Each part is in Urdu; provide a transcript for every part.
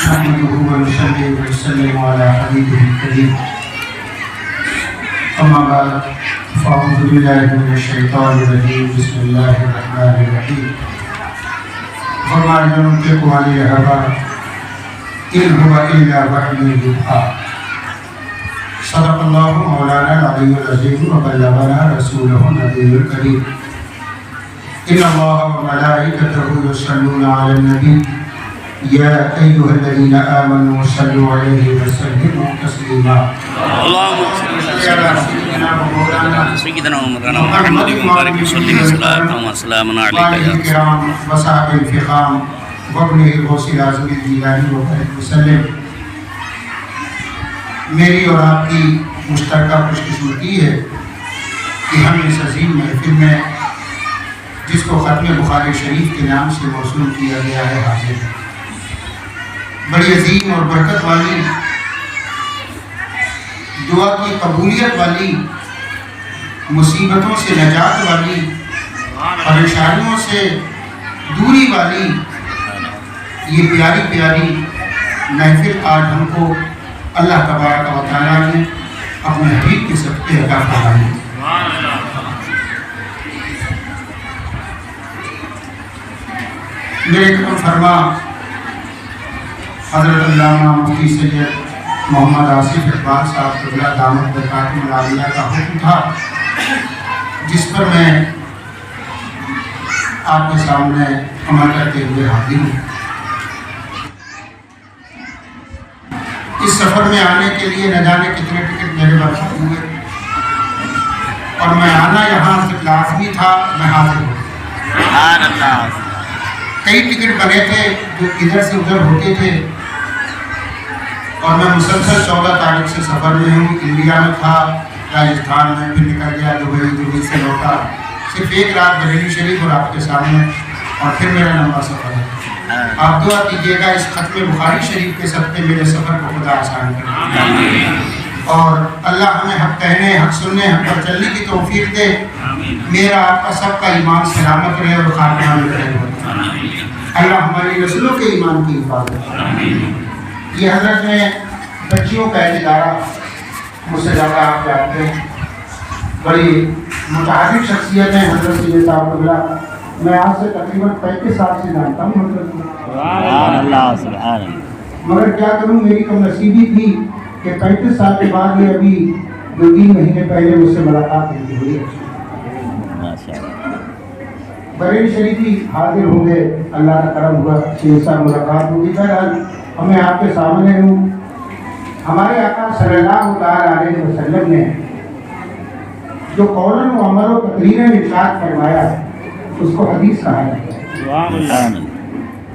نحمده ونصلي ونسلم على حبيبه الكريم أما بعد فأعوذ بالله من الشيطان الرجيم بسم الله الرحمن الرحيم وما ينطق عن الهوى إن هو إلا وحي يوحى صدق الله مولانا العلي العظيم وبلغنا رسوله النبي الكريم إن الله وملائكته يصلون على النبي يا أيها الذين آمنوا صلوا عليه وسلموا تسليما اللهم صل على سيدنا ومولانا محمد وبارك وسلم صلاة وسلاما عليك يا رسول الكرام وصحب الفخام وابن غوث اعظم الجیلانی وبارک وسلم. میری اور آپ کی مشترکہ خوش قسمتی ہے کہ ہم اس عظیم محفل میں جس کو ختم بخاری شریف کے نام سے موسوم کیا گیا ہے حاضر ہے. بڑی عظیم اور برکت والی، دعا کی قبولیت والی، مصیبتوں سے نجات والی، پریشانیوں سے دوری والی یہ پیاری پیاری محفل آج ہم کو اللہ تبارک و تعالیٰ نے اپنے حبیب کے صدقے عطا فرمائی. میرے کرم فرما حضرت علامہ مفتی سید محمد آصف اقبال صاحب قبلہ دامت برکاتہ العالیہ کا حکم تھا جس پر میں آپ کے سامنے عمل کرتے ہوئے حاضر ہوں. اس سفر میں آنے کے لیے نہ جانے کتنے ٹکٹ میرے برخت ہوئے اور میں آنا یہاں سے لازمی تھا، میں حاضر ہوں. کئی ٹکٹ بنے تھے جو ادھر سے ادھر ہوتے تھے اور میں مسلسل 14 تاریخ سے سفر میں ہوں. انڈیا میں تھا، راجستھان میں، پھر نکل گیا دبئی سے لوٹا. صرف ایک رات بریلی شریف اور آپ کے سامنے، اور پھر میرا لمبا سفر ہے. آپ دعا کیجیے گا اس ختم بخاری شریف کے صدقے میرے سفر کو خدا آسان کرے اور اللہ ہمیں حق کہنے، حق سننے، حق پر چلنے کی توفیق دے. میرا آپ کا سب کا ایمان سلامت رہے اور خاتمہ میں رہے. اللہ ہماری رسولوں کے ایمان کی حفاظت. یہ حضرت نے بچیوں کا ایک ادارہ، مجھ سے زیادہ آپ جانتے ہیں، بڑی متعدد شخصیت ہیں حضرت سید صاحب قبلہ. میں آج سے تقریباً 35 سال سے جانتا ہوں حضرت، مگر کیا کروں، میری کم نصیبی تھی کہ 35 سال کے بعد یہ ابھی 2-3 مہینے پہلے مجھ سے ملاقات ہوئی ہے. بریلی شریفی حاضر ہوں گے، اللہ کا کرم ہوا، سید صاحب ملاقات ہوگی. بہرحال ہمیں آپ کے سامنے ہوں. ہمارے آقا صلی اللہ علیہ وسلم نے جو قولاً و عمل و تقریریں ارشاد فرمایا ہے اس کو حدیث کہا جاتا ہے.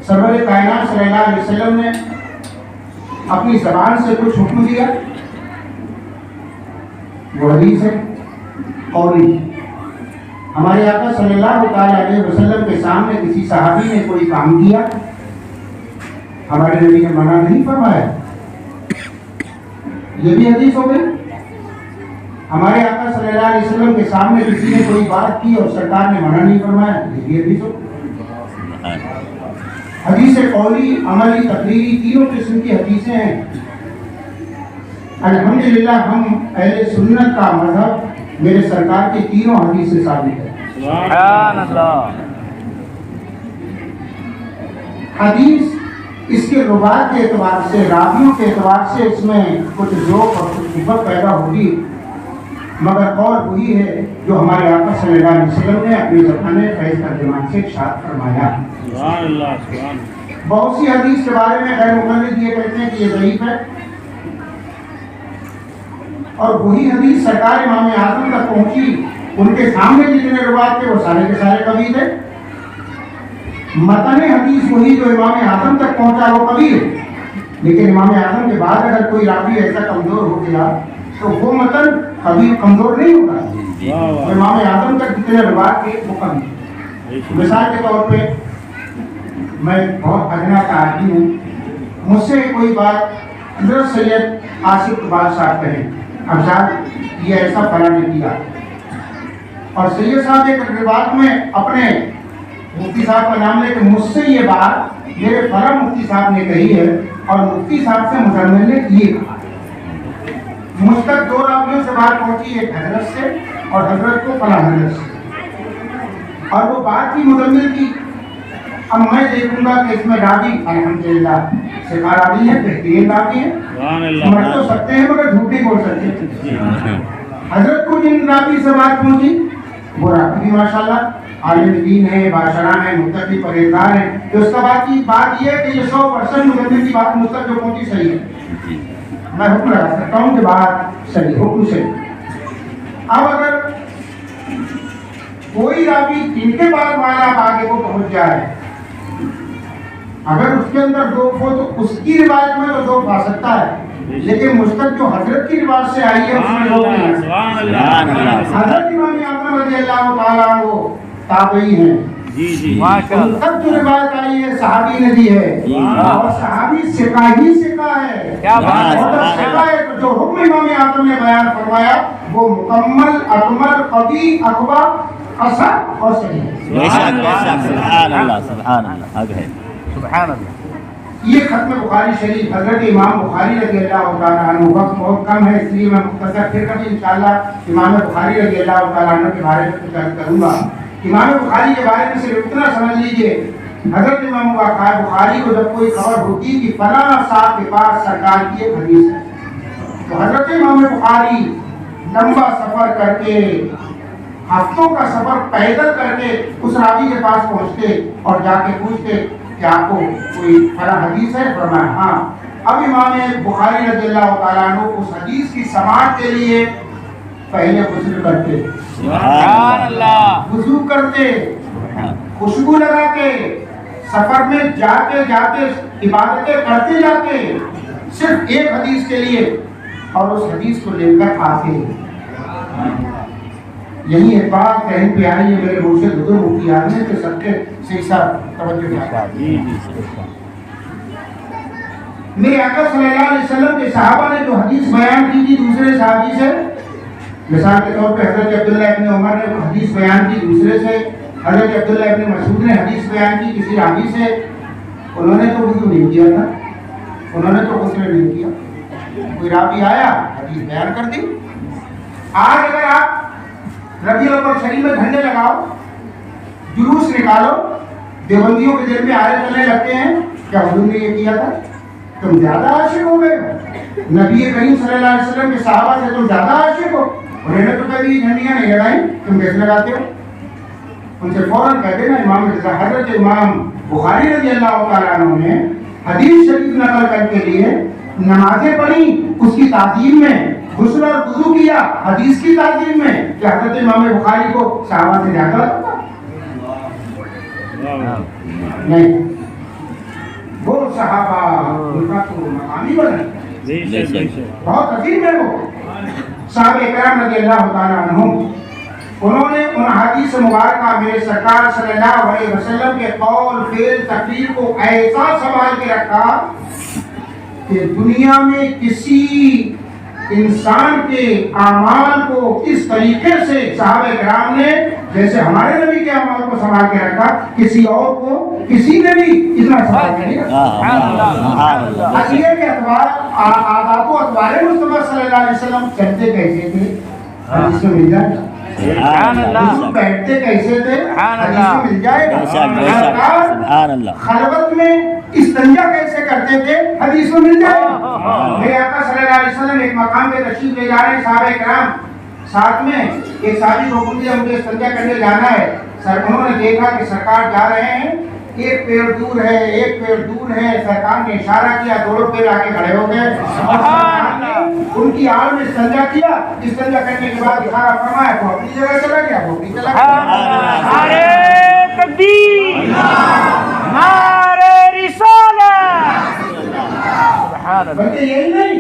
سرور کائنات صلی اللہ علیہ وسلم نے اپنی زبان سے کچھ حکم دیا، وہ حدیث ہے قولی. ہمارے آقا صلی اللہ علیہ وسلم کے سامنے کسی صحابی نے کوئی کام کیا، ہمارے نبی نے منع نہیں فرمایا، یہ بھی حدیث ہو گئی. ہمارے آقا صلی اللہ علیہ وسلم کے سامنے کسی نے کوئی بات کی اور سرکار نے منع نہیں فرمایا، یہ بھی حدیث ہو گئی. حدیث قولی، عملی، تقریری، تینوں قسم کی حدیثیں ہیں. الحمدللہ ہم اہل سنت کا مذہب میرے سرکار کی تینوں حدیث سے ثابت ہے. سبحان اللہ. حدیث اس کے روایت کے اعتبار سے، راویوں کے اعتبار سے اس میں کچھ ذوق اور کچھ محبت پیدا ہوگی، مگر قول وہی ہے جو ہمارے آقا صلی اللہ علیہ وسلم نے اپنی زبان فیض ترجمان سے ارشاد فرمایا. سبحان اللہ. بہت سی حدیث کے بارے میں غیر مقلد یہ کہتے ہیں کہ یہ ضعیف ہے، اور وہی حدیث سرکار امام اعظم تک پہنچی، ان کے سامنے جتنے روایت تھے وہ سارے کے سارے قوی تھے. متن حدیث وہی جو امام اعظم تک پہنچا وہ قوی ہے، لیکن امام اعظم کے بعد اگر کوئی راوی ایسا کمزور ہو گیا تو وہ متن کبھی کمزور نہیں ہوتا. امام اعظم تک جتنے روایت تھے وہ قوی. مثال کے طور پہ میں بہت ادنا کا آدمی ہوں، مجھ سے کوئی بات حضرت سید آصف اقبال صاحب کہیں، اب صاحب یہ ایسا فلاں نے کیا، اور سید صاحب ایک روایت میں اپنے مفتی صاحب کا نام لے کہ مجھ سے یہ بات میرے فلاں مفتی صاحب نے کہی ہے اور مفتی صاحب سے مزمل نے یہ کہا. مجھ تک دو راویوں سے بات پہنچی، ایک حضرت سے اور حضرت کو فلاں حضرت سے، اور وہ بات کی مزمل کی. اب میں دیکھوں گا کہ اس میں راوی الحمدللہ سکھا راوی ہے، بہترین راوی ہے، سمجھ تو سکتے ہیں مگر جھوٹ نہیں بول سکتے. حضرت کو جن راوی سے بات پہنچی وہ راوی بھی ماشاءاللہ عالم دین ہے، باشرہ ہے، متقی پرہیزگار ہے. تو اس کا بات یہ ہے کہ یہ 100% مزمل کی بات مجھ تک جو پہنچی صحیح ہے، میں حکم لگا سکتا ہوں کہ بات صحیح، حکم سے. اب اگر کوئی راوی جن کے بعد مانا آگے کو پہنچ جائے، اگر اس کے اندر ذوق ہو تو اس کی روایت میں تو ذوق آ سکتا ہے، لیکن مستق جو حضرت کی روایت سے آئی ہے اس میں ذوق نہیں آ سکتا. حضرت امام اعظم رضی اللہ تعالیٰ عنہ تابعی ہیں، ان تک جو روایت آئی ہے صحابی نے دی ہے، اور صحابی ثقہ ہی ثقہ ہے. اور ثقہ ہے تو جو حکم امام اعظم نے بیان فرمایا وہ مکمل، اکمل، قوی، اقوی، اصح اور صحیح ہے. سبحان اللہ سبحان اللہ سبحان اللہ. یہ ختم بخاری شریف حضرت امام بخاری رضی اللہ تعالیٰ عنہ. وقت بہت کم ہے اس لیے میں مختصر پھر کبھی انشاءاللہ امام بخاری رضی اللہ تعالیٰ عنہ کے بارے میں کچھ عرض کروں گا. امام بخاری کے بارے میں صرف اتنا سمجھ لیجئے، حضرت امام بخاری کو جب کوئی خبر ہوتی کہ فلاں صاحب کے پاس سرکار کی ایک حدیث ہے، تو حضرت امام بخاری لمبا سفر کر کے، ہفتوں کا سفر پیدل کر کے اس راوی کے پاس پہنچتے اور جا کے پوچھتے کہ آپ کو کوئی فلاں حدیث ہے؟ فرمایا ہاں. اب امام بخاری رضی اللہ تعالیٰ عنہ اس حدیث کی سماعت کے لیے پہلے غسل کرتے، سبحان اللہ، وضو کرتے، خوشبو لگا کے، سفر میں جاتے جاتے عبادتیں کرتے جاتے صرف ایک حدیث کے لیے، اور اس حدیث کو لے کر آتے. یہی ایک بات ذہن پہ آئی ہے میرے مرشد حضور مفتی اعظم کے سب کے صحیح صاحب توجہ دیں. میرے آقا صلی اللہ علیہ وسلم کے صحابہ نے جو حدیث بیان کی تھی دوسرے صحابی سے، مثال کے طور پہ حضرت عبداللہ ابن عمر نے حدیث بیان کی دوسرے سے، حضرت عبداللہ ابن مسعود نے حدیث بیان کی کسی راوی سے، انہوں نے تو وضو نہیں کیا تھا، انہوں نے تو غسل نہیں کیا. کوئی راوی آیا حدیث بیان کر دی. آج اگر آپ ربیع الاول شریف میں جھنڈے لگاؤ، جلوس نکالو، دیوبندیوں کے دل میں آرے چلنے لگتے ہیں کیا حضور نے یہ کیا تھا؟ تم زیادہ عاشق ہو گئے، نبی کریم صلی اللہ علیہ وسلم کے صحابہ سے تم زیادہ عاشق ہو. انہوں نے تو کبھی جھنڈیاں نہیں لگائیں، تم کیسے لگاتے ہو؟ ان سے فوراً کہہ دینا امام حضرت امام بخاری رضی اللہ تعالیٰ عنہ نے حدیث شریف نقل کر کے لیے نمازیں پڑھی اس کی تعظیم میں، غسل اور وضو کیا حدیث کی تعظیم میں، کہ حضرت امام بخاری کو صحابہ سے زیادہ لگتا نہیں. وہ صحابہ ان کا تو مقامی بنا بہت عظیم ہے. وہ صحابہ کرام رضی اللہ تعالیٰ عنہ، انہوں نے ان حدیث مبارکہ میرے سرکار صلی اللہ علیہ وسلم کے قول فعل تقریر کو ایسا سنبھال کے رکھا کہ دنیا میں کسی انسان کے اعمال کو اس طریقے سے صحابہ کرام نے جیسے ہمارے نبی کے اعمال کو سنبھال کے رکھا، کسی اور کو کسی نے بھی اتنا سنبھال کے نہیں رکھا. عقیدے کے اعتبار، آداب و اطوار مصطفیٰ صلی اللہ علیہ وسلم چلتے کیسے تھے حدیث میں مل جائے گا، بیٹھتے کیسے تھے حدیث میں مل جائے گا، خلوت میں استنجا کیسے کرتے تھے حدیث میں مل جائے گا. میرے آقا صلی اللہ علیہ وسلم ایک مقام پہ تشریف لے جا رہے ہیں، صحابہ کرام ساتھ میں، ایک صحابی کو حکم دیا مجھے استنجا کرنے جانا ہے. انہوں نے دیکھا کہ سرکار جا رہے ہیں، ایک پیر دور ہے، ایک پیر دور ہے. سرکار نے اشارہ کیا، دونوں پیر آ کے کھڑے ہو گئے اور ان کی آڑ میں استنجا کیا. استنجا کرنے کے بعد اشارہ فرمایا تو اپنی جگہ چلا گیا، وہ اپنی چلا گیا. نعرہ تکبیر، نعرہ رسالت. بلکہ یہی نہیں،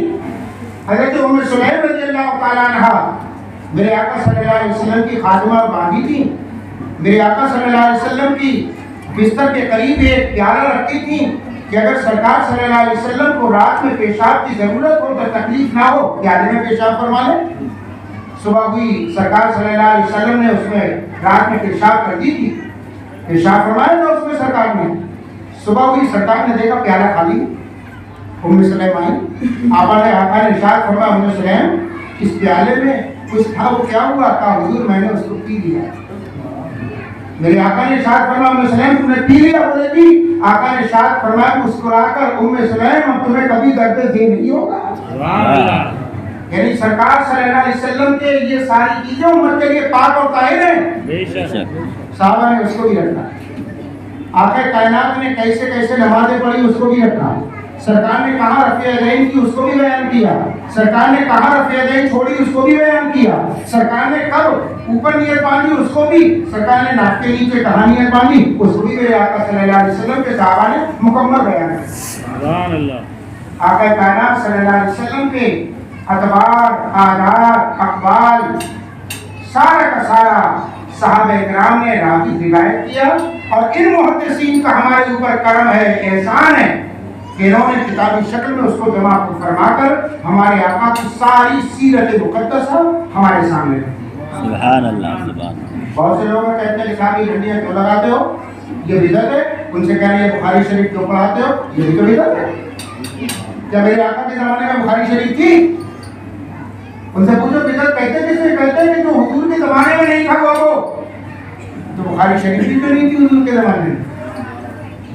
حضرت ام سلیم رضی اللہ تعالیٰ عنہ میرے آقا صلی اللہ علیہ وسلم کی خادمہ باندھی تھی. میرے آقا صلی اللہ علیہ وسلم کی بستر کے قریب ایک پیالہ رکھتی تھی کہ اگر سرکار صلی اللہ علیہ وسلم کو رات میں پیشاب کی ضرورت ہو تو تکلیف نہ ہو، پیالے میں پیشاب فرما لیں. صبح ہوئی، سرکار صلی اللہ علیہ وسلم نے اس میں رات میں پیشاب کر دی تھی، پیشاب فرمایا تھا اس میں سرکار نے. صبح ہوئی سرکار نے دیکھا پیالہ خالی، ام سلیم آئی، آقا نے ارشاد فرمایا ام سلیم اس پیالے میں کچھ تھا، وہ کیا ہوا؟ کہا حضور میں نے اس کو پی لیا۔ میرے آقا نے ارشاد فرمایا ام سلیم تم نے پی لیا؟ بولے جی۔ آقا نے ارشاد فرمایا مسکرا کر ام سلیم اب تمہیں کبھی درد دل نہیں ہوگا۔ یعنی سرکار صلی اللہ علیہ وسلم کے یہ ساری چیزیں امت کے لیے پاک اور طاہر ہیں۔ صحابہ نے اس کو بھی رکھا، آقا کائنات نے کیسے کیسے نمازیں پڑھی اس کو بھی رکھا، سرکار نے کہاں رفع یدین کی اس کو بھی بیان کیا، سرکار نے کہاں رفع یدین چھوڑی اس کو بھی بیان کیا، سرکار نے کب اوپر نیت باندھی اس کو بھی، سرکار نے ناک کے نیچے کہاں نیت باندھی اس کو بھی میرے آقا صلی اللہ علیہ وسلم کے صحابہ نے مکمل بیان کیا۔ سبحان اللہ۔ آقا کائنات صلی اللہ علیہ وسلم کے ادوار، عادات، اقوال سارا کا سارا صحابہ کرام نے راوی روایت کیا، اور ان محدثین کا ہمارے اوپر کرم ہے، احسان ہے کہ انہوں نے کتابی شکل میں اس کو جمع فرما کر ہمارے آقا کی ساری سیرت مقدسہ ہمارے سامنے رکھی۔ سبحان اللہ سبحان اللہ۔ بہت سے لوگ کہتے ہیں کہ صاحب یہ ڈنڈیاں کیوں لگاتے ہو، یہ بدعت ہے، ان سے کہنے یہ بخاری شریف کیوں پڑھاتے ہو، یہ بھی تو بدعت ہے۔ کیا میرے آقا کے زمانے میں بخاری شریف تھی؟ ان سے پوچھو بدعت کہتے کسے؟ کہتے ہیں کہ جو حضور کے زمانے میں نہیں تھا وہ تو بخاری شریف بھی تو نہیں تھی حضور کے زمانے میں،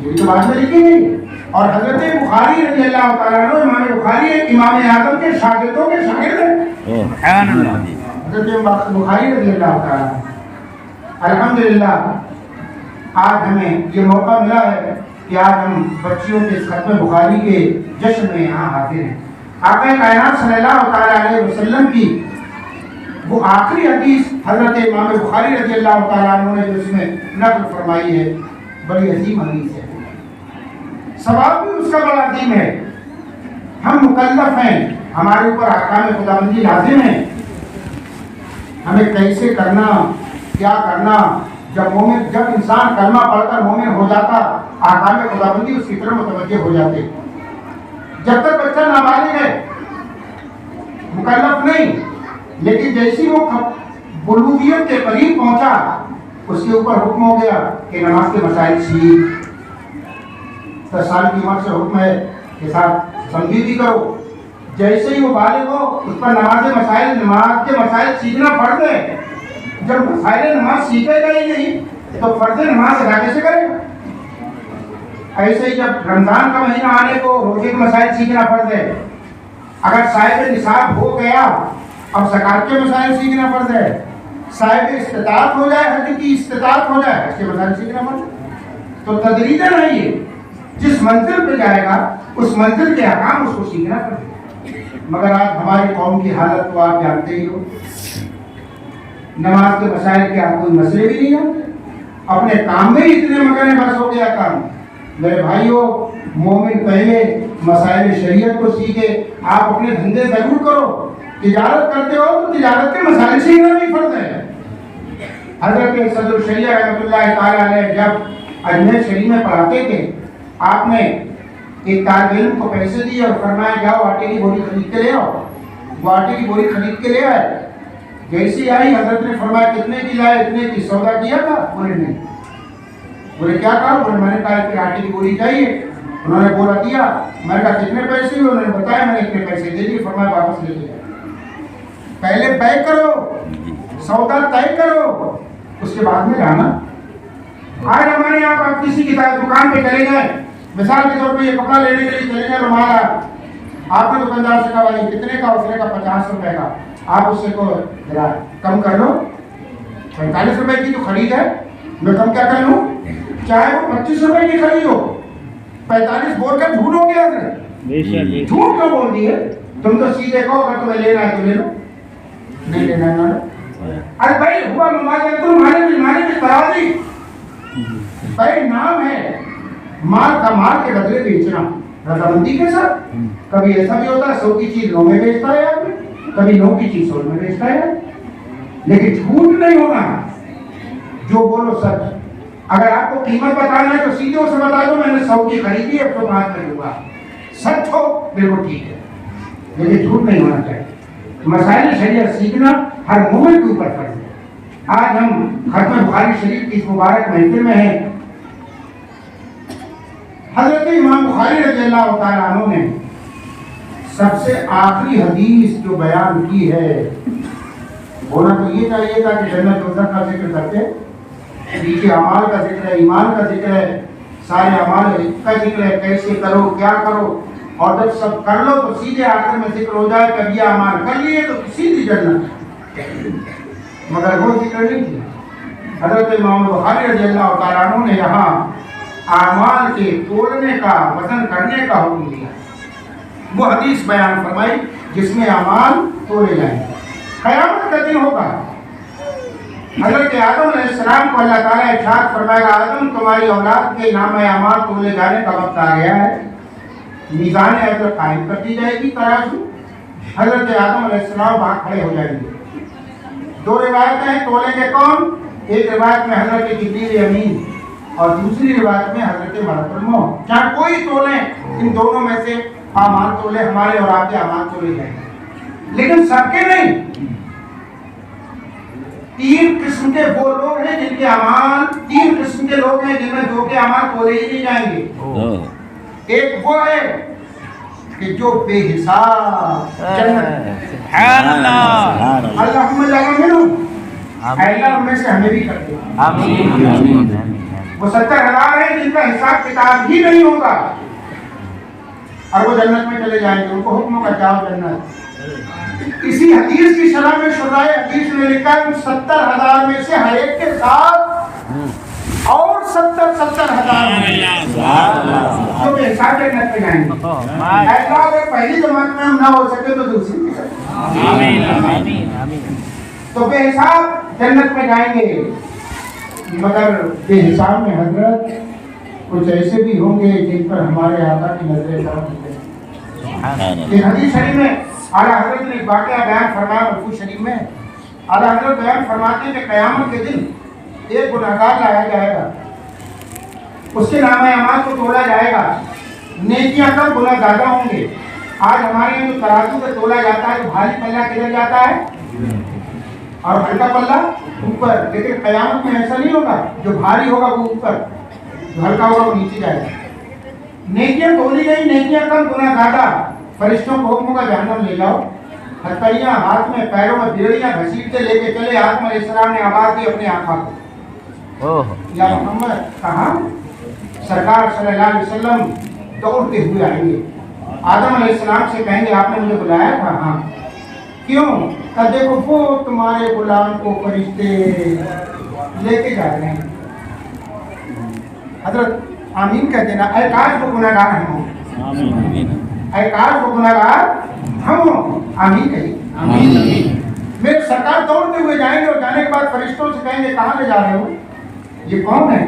یہ تو بعد میں لکھی گئی۔ اور حضرت بخاری رضی اللہ تعالیٰ عنہ امام بخاری ایک امام اعظم کے شاگردوں کے شاگرد ہیں، حضرت بخاری رضی اللہ تعالیٰ عنہ۔ الحمدللہ آج ہمیں یہ موقع ملا ہے کہ آج ہم بچیوں کے ختم بخاری کے جشن میں یہاں حاضر ہیں۔ آقا کائنات صلی اللہ تعالیٰ علیہ وسلم کی وہ آخری حدیث حضرت امام بخاری رضی اللہ تعالیٰ عنہ نے جو اس میں نقل فرمائی ہے بڑی عظیم حدیث ہے، ثواب بھی اس کا بڑا عظیم ہے۔ ہم مکلف ہیں، ہمارے اوپر احکام خداوندی لازم ہیں، ہمیں کیسے کرنا، کیا کرنا۔ جب انسان کلمہ پڑھ کر مومن ہو جاتا احکام خداوندی اس کی طرف متوجہ ہو جاتے۔ جب تک بچہ نابالغ ہے، مکلف نہیں، لیکن جیسی وہ بلوغیت کے قریب پہنچا اس کے اوپر حکم ہو گیا کہ نماز کے مسائل سیکھ۔ 10 سال کی عمر سے حکم ہے کہ ساتھ تنبیہ بھی کرو۔ جیسے ہی وہ بالغ ہو اس پر نماز کے مسائل سیکھنا فرض ہے۔ جب مسائل نماز سیکھے گا ہی نہیں تو فرض نماز ادا کیسے کرے گا؟ ایسے ہی جب رمضان کا مہینہ آنے کو روزے کے مسائل سیکھنا فرض ہے۔ اگر صاحب نصاب ہو گیا اب زکات کے مسائل سیکھنا فرض ہے۔ صاحب استطاعت ہو جائے، حج کی استطاعت ہو جائے، اس کے مسائل سیکھنا فرض ہے۔ تو تدریجاً نہیں ہے، جس منزل پہ جائے گا اس منزل کے احکام اس کو سیکھنا پڑے گا۔ مگر آج ہماری قوم کی حالت تو آپ جانتے ہی ہو، نماز کے مسائل کے آپ کوئی مسئلے بھی نہیں ہیں، اپنے کام میں ہی اتنے مگن بس ہو گیا کام۔ میرے بھائیوں، مومن پہلے مسائل شریعت کو سیکھے۔ آپ اپنے دھندے ضرور کرو، تجارت کرتے ہو تو تجارت کے مسائل سیکھنا بھی فرض ہے۔ حضرت صدر الشریعہ رحمۃ اللہ تعالیٰ علیہ جب اجمیر شریف میں پڑھاتے تھے، آپ نے ایک طالب علم کو پیسے دیے اور فرمایا جاؤ آٹے کی بوری خرید کے لے آؤ۔ وہ آٹے کی بوری خرید کے لے آئے، جیسی آئی حضرت نے فرمایا کتنے کی لائے؟ اتنے کی۔ سودا کیا تھا؟ انہوں نے نہیں۔ بولے کیا کہا؟ بولے میں نے کہا کہ آٹے کی بوری چاہیے۔ انہوں نے بولا دیا۔ میں نے کہا کتنے پیسے ہوئے؟ انہوں نے بتایا، میں نے اتنے پیسے دے دیے۔ فرمایا واپس لے لیا۔ پہلے طے کرو، سودا طے کرو، اس کے بعد میں جانا۔ آج ہمارے یہاں آپ کسی کی دکان پہ چلے گئے، مثال کے طور پہ یہ کپڑا لینے کے لیے چلے گئے، رومال آپ نے دکاندار سے کہا بھائی کتنے کا؟ اس نے کہا 50 روپے کا۔ آپ اس سے کو ذرا کم کر لو، 45 روپے کی تو خرید ہے، میں کم کیا کر لوں؟ چاہے وہ 25 روپے کی خرید ہو، 45 بول کر جھوٹ ہو گیا۔ جھوٹ کیوں بول دیے؟ تم تو سیدھے کہو اگر تمہیں لینا ہے تو لے لو، نہیں لینا ہے نہ لو۔ ارے بھائی ہوا مماثلۃ المال بالتراضی، بھائی نام ہے مال کا مال کے بدلے بیچنا رضامندی کے ساتھ۔ کبھی ایسا بھی ہوتا ہے 100 کی چیز 9 میں بیچتا ہے آدمی، کبھی 9 کی چیز 100 میں بیچتا ہے، لیکن جھوٹ نہیں ہونا، جو بولو سچ۔ اگر آپ کو قیمت بتانا ہے تو سیدھے اسے بتا دو میں نے 100 کی خریدی ہے 105 میں لوں گا، سچ ہو بالکل ٹھیک ہے، لیکن جھوٹ نہیں ہونا چاہیے۔ مسائل شریعت سیکھنا ہر مومن کے اوپر فرض ہے۔ آج ہم ختم بخاری شریف کی اس مبارک محفل میں ہیں، حضرت امام بخاری رضی اللہ تعالیٰ عنہ نے سب سے آخری حدیث جو بیان کی ہے، ہونا تو یہ چاہیے تھا کہ جنت دوزخ کا ذکر کرتے، نیچے اعمال کا ذکر ہے، ایمان کا ذکر ہے، سارے اعمال کا ذکر ہے، کیسے کرو کیا کرو، اور جب سب کر لو تو سیدھے آخر میں ذکر ہو جائے کہ یہ اعمال کر لیے تو سیدھی جنت، مگر وہ ذکر نہیں کیا۔ حضرت امام بخاری رضی اللہ تعالیٰ عنہ نے یہاں اعمال کے تولنے کا، وزن کرنے کا حکم دیا، وہ حدیث بیان فرمائی جس میں اعمال تولے جائیں۔ قیامت کا دن ہوگا، حضرت آدم علیہ السلام کو اللہ تعالیٰ ارشاد فرمائے گا، آدم تمہاری اولاد کے نام اعمال تولے جانے کا وقت آ گیا ہے، میزان عدل قائم کر دی جائے گی، ترازو۔ حضرت آدم علیہ السلام وہاں کھڑے ہو جائیں گے۔ دو روایتیں ہیں، تولیں گے کون؟ ایک روایت میں حضرت جبریل امین اور دوسری روایت میں حضرت ملک الموت، جہاں کوئی تولیں، ان دونوں میں سے اعمال تولے، ہمارے اور آپ کے اعمال تولے جائیں گے، لیکن سب کے نہیں۔ تین قسم کے وہ لوگ ہیں جن کے اعمال، تین قسم کے لوگ ہیں جن میں دو کے اعمال تولے ہی نہیں جائیں گے۔ ایک وہ ہے کہ جو بے حساب جنت، سبحان اللہ، اللہم اجعلنا منہم، اے اللہ ہم میں سے ہمیں بھی کر دے۔ آمین۔ وہ 70,000 ہیں جن کا حساب کتاب ہی نہیں ہوگا اور وہ جنت میں چلے جائیں گے، ان کو حکم ہوگا جاؤ جنت۔ اسی حدیث کی شرح میں شرح حدیث نے لکھا ہے 70,000 میں سے ہر ایک کے ساتھ اور 70,000 جو بے حساب جنت میں جائیں گے۔ ایسا اگر پہلی جماعت میں ہم نہ ہو سکے تو دوسری میں تو بے حساب جنت میں جائیں گے، مگر بے حساب میں حضرت کچھ ایسے بھی ہوں گے جن پر ہمارے آقا کی نظریں کرم ہوتے ہیں۔ یہ حدیث شریف میں اعلیٰ حضرت نے ایک واقعہ بیان فرمایا، مرفوع شریف میں اعلیٰ حضرت بیان فرماتے ہیں کہ قیامت کے دن ایک گناہگار لایا جائے گا، اس کے نامہ اعمال کو تولا جائے گا، نیکیاں کم گناہ زیادہ ہوں گے۔ آج ہمارے یہاں جو ترازو پہ تولا جاتا ہے تو بھاری پلہ کدھر جاتا ہے اور ہلکا پلہ اوپر، لیکن قیامت میں ایسا نہیں ہوگا، جو بھاری ہوگا وہ اوپر، جو ہلکا ہوگا وہ نیچے جائے گا۔ نیکیاں تولی گئی، نیکیاں کم گناہ زیادہ، فرشتوں کو حکم ہوگا جہنم لے جاؤ۔ ہتھیلیاں ہاتھ میں، پیروں میں بیڑیاں گھسیٹتے لے کے چلے۔ آدم علیہ السلام نے آواز دی اپنے آقا کو، یا محمد، کہاں؟ سرکار صلی اللہ علیہ وسلم دوڑتے ہوئے آئیں گے، آدم علیہ السلام سے کہیں گے آپ نے مجھے بلایا تھا؟ ہاں۔ کیوں؟ کہ دیکھو وہ تمہارے غلام کو فرشتے لے کے جا رہے ہیں۔ حضرت آمین کہہ دینا، اے کاش وہ گناہگار ہم ہوں، اے کاش وہ گناہگار ہم ہوں۔ آمین کہیے۔ میرے سرکار دوڑتے ہوئے جائیں گے اور جانے کے بعد فرشتوں سے کہیں گے کہاں لے جا رہے ہو؟ یہ کون ہے؟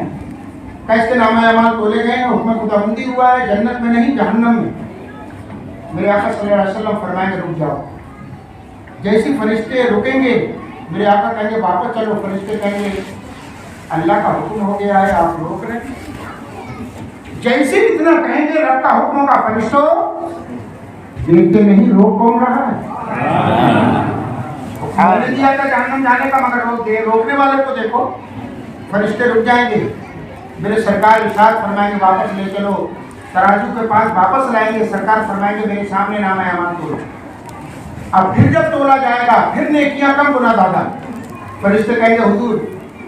کہ اس کے نامہ اعمال تولے گئے ہیں، حکم خداوندی ہوا ہے، جنت میں نہیں جہنم میں۔ میرے آقا صلی اللہ علیہ وسلم فرمائیں گے رک جاؤ۔ جیسے فرشتے رکیں گے میرے آقا کہیں گے واپس چلو، فرشتے کہیں گے اللہ کا حکم ہو گیا ہے آپ روک رہے ہیں۔ جیسے اتنا کہیں گے رب کا حکم ہوگا، فرشتوں دیکھتے نہیں روک کون رہا ہے؟ حکم نے دیا تھا جہنم جانے کا مگر روکنے والے کو دیکھو۔ فرشتے رک جائیں گے، میرے سرکار ارشاد فرمائیں گے واپس لے چلو، ترازو کے پاس واپس لائیں گے، سرکار فرمائیں گے میرے سامنے نامہ اعمال تولو۔ اب پھر جب تولا جائے گا پھر نیکیاں کم گناہ زیادہ، فرشتے کہیں گے حضور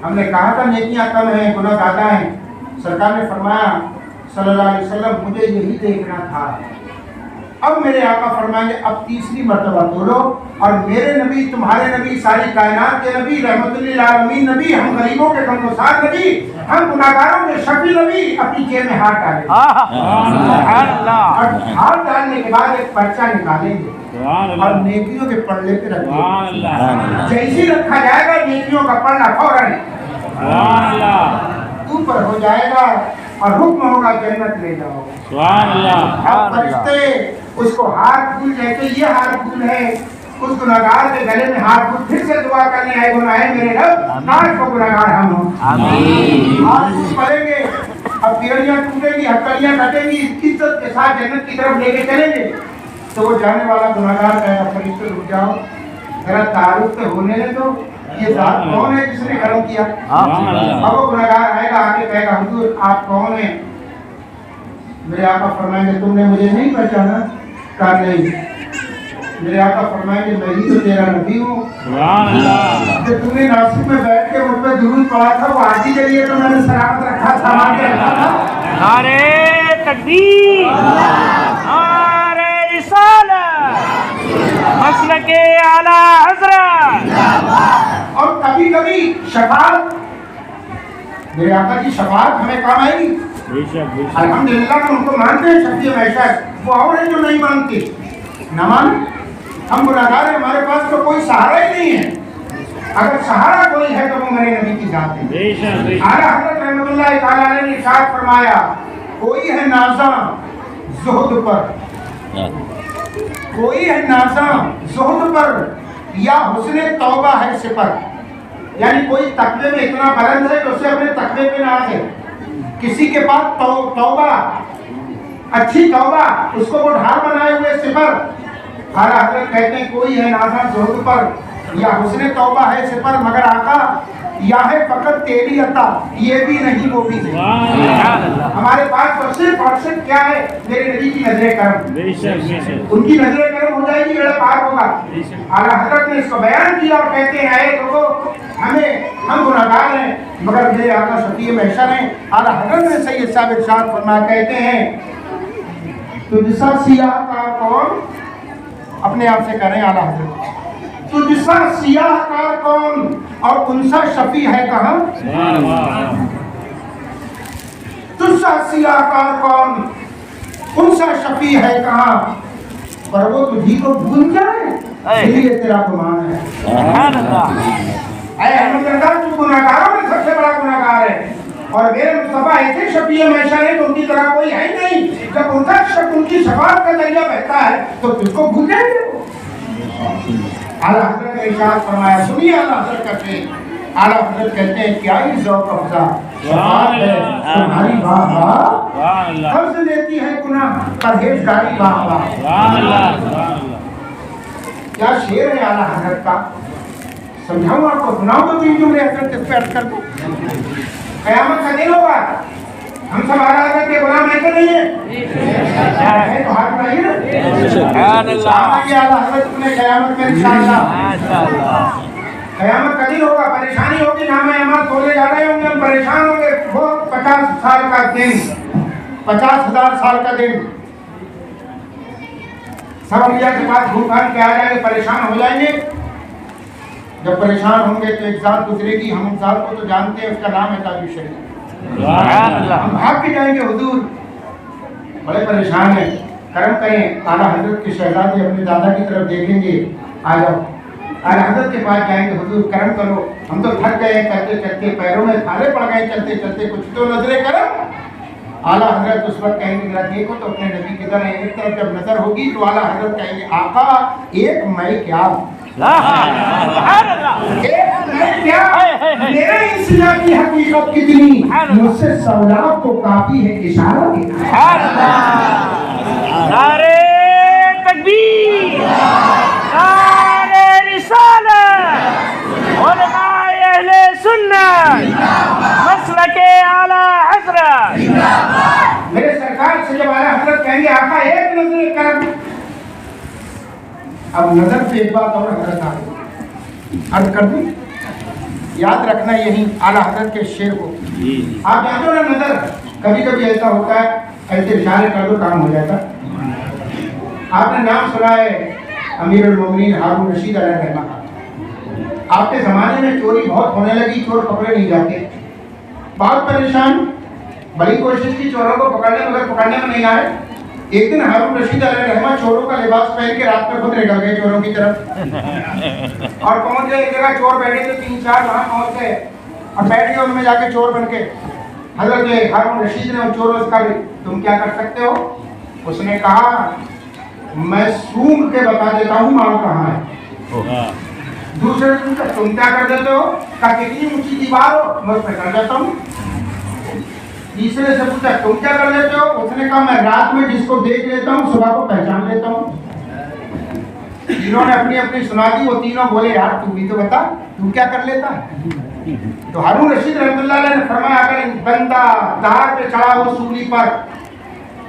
ہم نے کہا تھا نیکیاں کم ہیں گناہ زیادہ ہیں، سرکار نے فرمایا صلی اللہ علیہ وسلم مجھے یہی دیکھنا تھا۔ اب میرے آقا فرمائیں گے اب تیسری مرتبہ تولو، اور میرے نبی، تمہارے نبی، ساری کائنات کے نبی، رحمت للعالمین نبی، ہم غریبوں کے غمگسار نبی، ہم گناہگاروں کے شفیع نبی اپنی جیب میں ہاتھ ڈالیں گے، اور ہاتھ ڈالنے کے بعد ایک پرچہ نکالیں گے اور نیکیوں کے پلڑے پہ رکھیں گے۔ جیسے رکھا جائے گا نیکیوں کا پلڑا فوراً اوپر ہو جائے گا اور حکم ہوگا جنت لے جاؤ۔ اب فرشتے اس کو ہاتھ پھول کہتے یہ ہاتھ پھول ہے، اس گناہگار کے گلے میں ہاتھ پھول پھر سے دعا کرنے آئے گناہ ہے میرے رب کاش کو گناہگار ہم ہوں۔ ہاتھ پھول پڑیں گے، اب بیڑیاں ٹوٹیں گی، ہتھیلیاں کٹیں گی، عزت کے ساتھ جنت کی طرف لے کے چلیں گے۔ تو وہ جانے والا گناہگار کہے گا فرشتے رک جاؤ ذرا تعارف تو ہونے دے، تو یہ ذات کون ہے جس نے کرم کیا؟ اب وہ گناہگار آئے گا، آگے کہے گا حضور آپ کون ہیں؟ میرے آقا فرمائیں گے تم نے مجھے نہیں پہچانا؟ کہا نہیں. میرے آقا فرمائیں گے میں ہی تو تیرا نبی ہوں. کہ تم نے ناصر میں بیٹھ کے مجھ پہ درود پڑھا تھا وہ آج ہی کے لیے تو میں نے سلامت رکھا سامان کے رکھا تھا. نعرے تکبیر، نعرے رسالت، مسلک اعلی حضرت. اور کبھی کبھی شفاعت، میرے آقا کی شفاعت ہمیں کام آئی. الحمدللہ کہ ان کو مانتے ہیں شفیع محشر. وہ اور ہیں جو نہیں مانتے، نہ مان. ہم گناہگار ہیں، ہمارے پاس تو کوئی سہارا ہی نہیں ہے. اگر سہارا کوئی ہے تو وہ میرے نبی کی ذات ہے. اعلیٰ حضرت رحمۃ اللہ تعالیٰ علیہ نے ارشاد فرمایا کوئی ہے نازاں زہد پر، کوئی ہے نازاں زہد پر یا حسن توبہ ہے سپر. یعنی کوئی تقوی میں اتنا بلند ہے کہ اسے اپنے تقوی پہ ناز ہے. کسی کے پاس توبہ، اچھی توبہ، اس کو وہ ڈھال بنائے ہوئے سپر. اعلیٰ حضرت کہتے ہیں کوئی ہے نازاں زہد پر یا حسن توبہ ہے سپر، مگر آقا یا ہے فقط تیری عطا، یہ بھی نہیں وہ بھی نہیں. ہمارے پاس تو صرف اور صرف کیا ہے؟ میرے نبی کی نظر کرم. ان کی نظر کرم ہو جائے گی، بیڑا پار ہوگا. اعلیٰ حضرت نے اس کو بیان کیا اور کہتے ہیں اے لوگوں ہم گناہگار ہیں مگر میرے آقا شفیع محشر ہیں. اعلیٰ حضرت نے سید صاحب ارشاد فرمایا کہتے ہیں تجھ سا سیاہ کار کون، اپنے آپ سے کہہ رہے ہیں اعلیٰ حضرت، تجھ سا سیاہ کار کون اور ان سا شفیع ہے کہاں. تجھ سا سیاہ کار کون ان سا شفیع ہے کہاں، پر وہ تجھی کو بھول جائے اس لیے تیرا گمان ہے. اے احمد رضا تو گناہگاروں میں سب سے بڑا گناہگار ہے اور میرے مصطفیٰ ایسے شفیع محشر ہیں کہ ان کی طرح کوئی ہے ہی نہیں. جب ان کا ان کی شفاعت کا ذریعہ بہتا ہے تو تجھ کو بھول جائیں گے. اعلیٰ حضرت نے ارشاد فرمایا، سنیے اعلیٰ حضرت کہتے ہیں، اعلیٰ حضرت کہتے ہیں کیا ہی ذوق افزا شفاعت ہے تمہاری واہ واہ، قبض دیتی ہے گناہ پرہیزگاری واہ واہ. کیا شعر ہے اعلیٰ حضرت کا، سمجھاؤں آپ کو، سناؤں تو تین جملے حضرت اس پہ عرض کر دوں. قیامت کا دن ہوگا، ہم سب اعلیٰ حضرت کے غلام ہیں کہ نہیں ہیں؟ تو ہاتھ بڑھائیے نا. اعلیٰ حضرت اپنے قیامت میں انشاءاللہ قیامت کا دن ہوگا، پریشانی ہوگی، نامہ اعمال کھولے جا رہے ہوں گے، ہم پریشان ہوں گے. وہ 50 سال کا دن، 50,000 سال کا دن، سب انبیاء کے پاس گھوم پھر کے آ جائیں گے، پریشان ہو جائیں گے. جب پریشان ہوں گے تو ایک ذات گزرے گی، ہم اس ذات کو تو جانتے ہیں، اس کا نام ہے تاج شریف. ہم بھاگ کے جائیں گے، حضور بڑے پریشان ہیں، کرم کریں. اعلیٰ حضرت کے شہزادے اپنے دادا کی طرف دیکھیں گے، آ جاؤ. اعلیٰ حضرت کے پاس جائیں گے، حضور کرم کرو، ہم تو تھک گئے چلتے چلتے، پیروں میں چھالے پڑ گئے چلتے چلتے، کچھ تو نظریں کرم. اعلیٰ حضرت اس وقت کہیں گے ذرا دیکھو تو اپنے نبی کدھر ہیں. ایک طرف جب نظر ہوگی تو اعلیٰ حضرت کہیں گے آقا ایک میں کیا، میرے انسجا کی حقیقت کتنی، مجھ سے سولاق کو کافی ہے اشارہ دینا. نعرے تکبیر، نعرے رسالت، علماء اہل سنت، مسلک اعلی حضرت. میرے سرکار سے جب اعلیٰ حضرت کہیں گے آقا ایک نظر کرم. اب نظر پہ ایک بات اور حضرت آ گئی، عرض کر دوں، یاد رکھنا یہی اعلیٰ حضرت کے شعر کو. آپ جانتے ہو نا نظر کبھی کبھی ایسا ہوتا ہے، ایسے اشارے کر دو کام ہو جاتا. آپ نے نام سنا ہے امیر المومنین ہارون رشید علیہ الرحمہ. آپ کے زمانے میں چوری بہت ہونے لگی، چور پکڑے نہیں جاتے، بہت پریشان، بڑی کوشش کی چوروں کو پکڑنے مگر پکڑنے میں نہیں آئے. ایک دن ہارون رشید علیہ الرحمہ چوروں کا لباس پہن کے رات میں خود نکل گئے چوروں کی طرف اور پہنچ گئے ایک جگہ، چور بیٹھے تھے 3-4 وہاں پہنچ گئے اور بیٹھ گئے ان میں جا کے چور بن کے. حضرت ہارون رشید نے ان چوروں سے کہا تم کیا کر سکتے ہو؟ اس نے کہا میں سونگ کے بتا دیتا ہوں مال کہاں ہے. دوسرے دن تم کیا کر دیتے ہو؟ کہا کتنی اونچی دیوار ہو میں اس پہ کر جاتا ہوں. تیسرے سے پوچھا تم کیا کر لیتے ہو؟ اس نے کہا میں رات میں جس کو دیکھ لیتا ہوں صبح کو پہچان لیتا ہوں. تینوں نے اپنی اپنی سنا دی. وہ تینوں بولے یار تو بھی تو بتا تو کیا کر لیتا ہے. تو ہارون رشید رحمۃ اللہ علیہ نے فرمایا اگر بندہ دار پہ چڑھا ہو سولی پر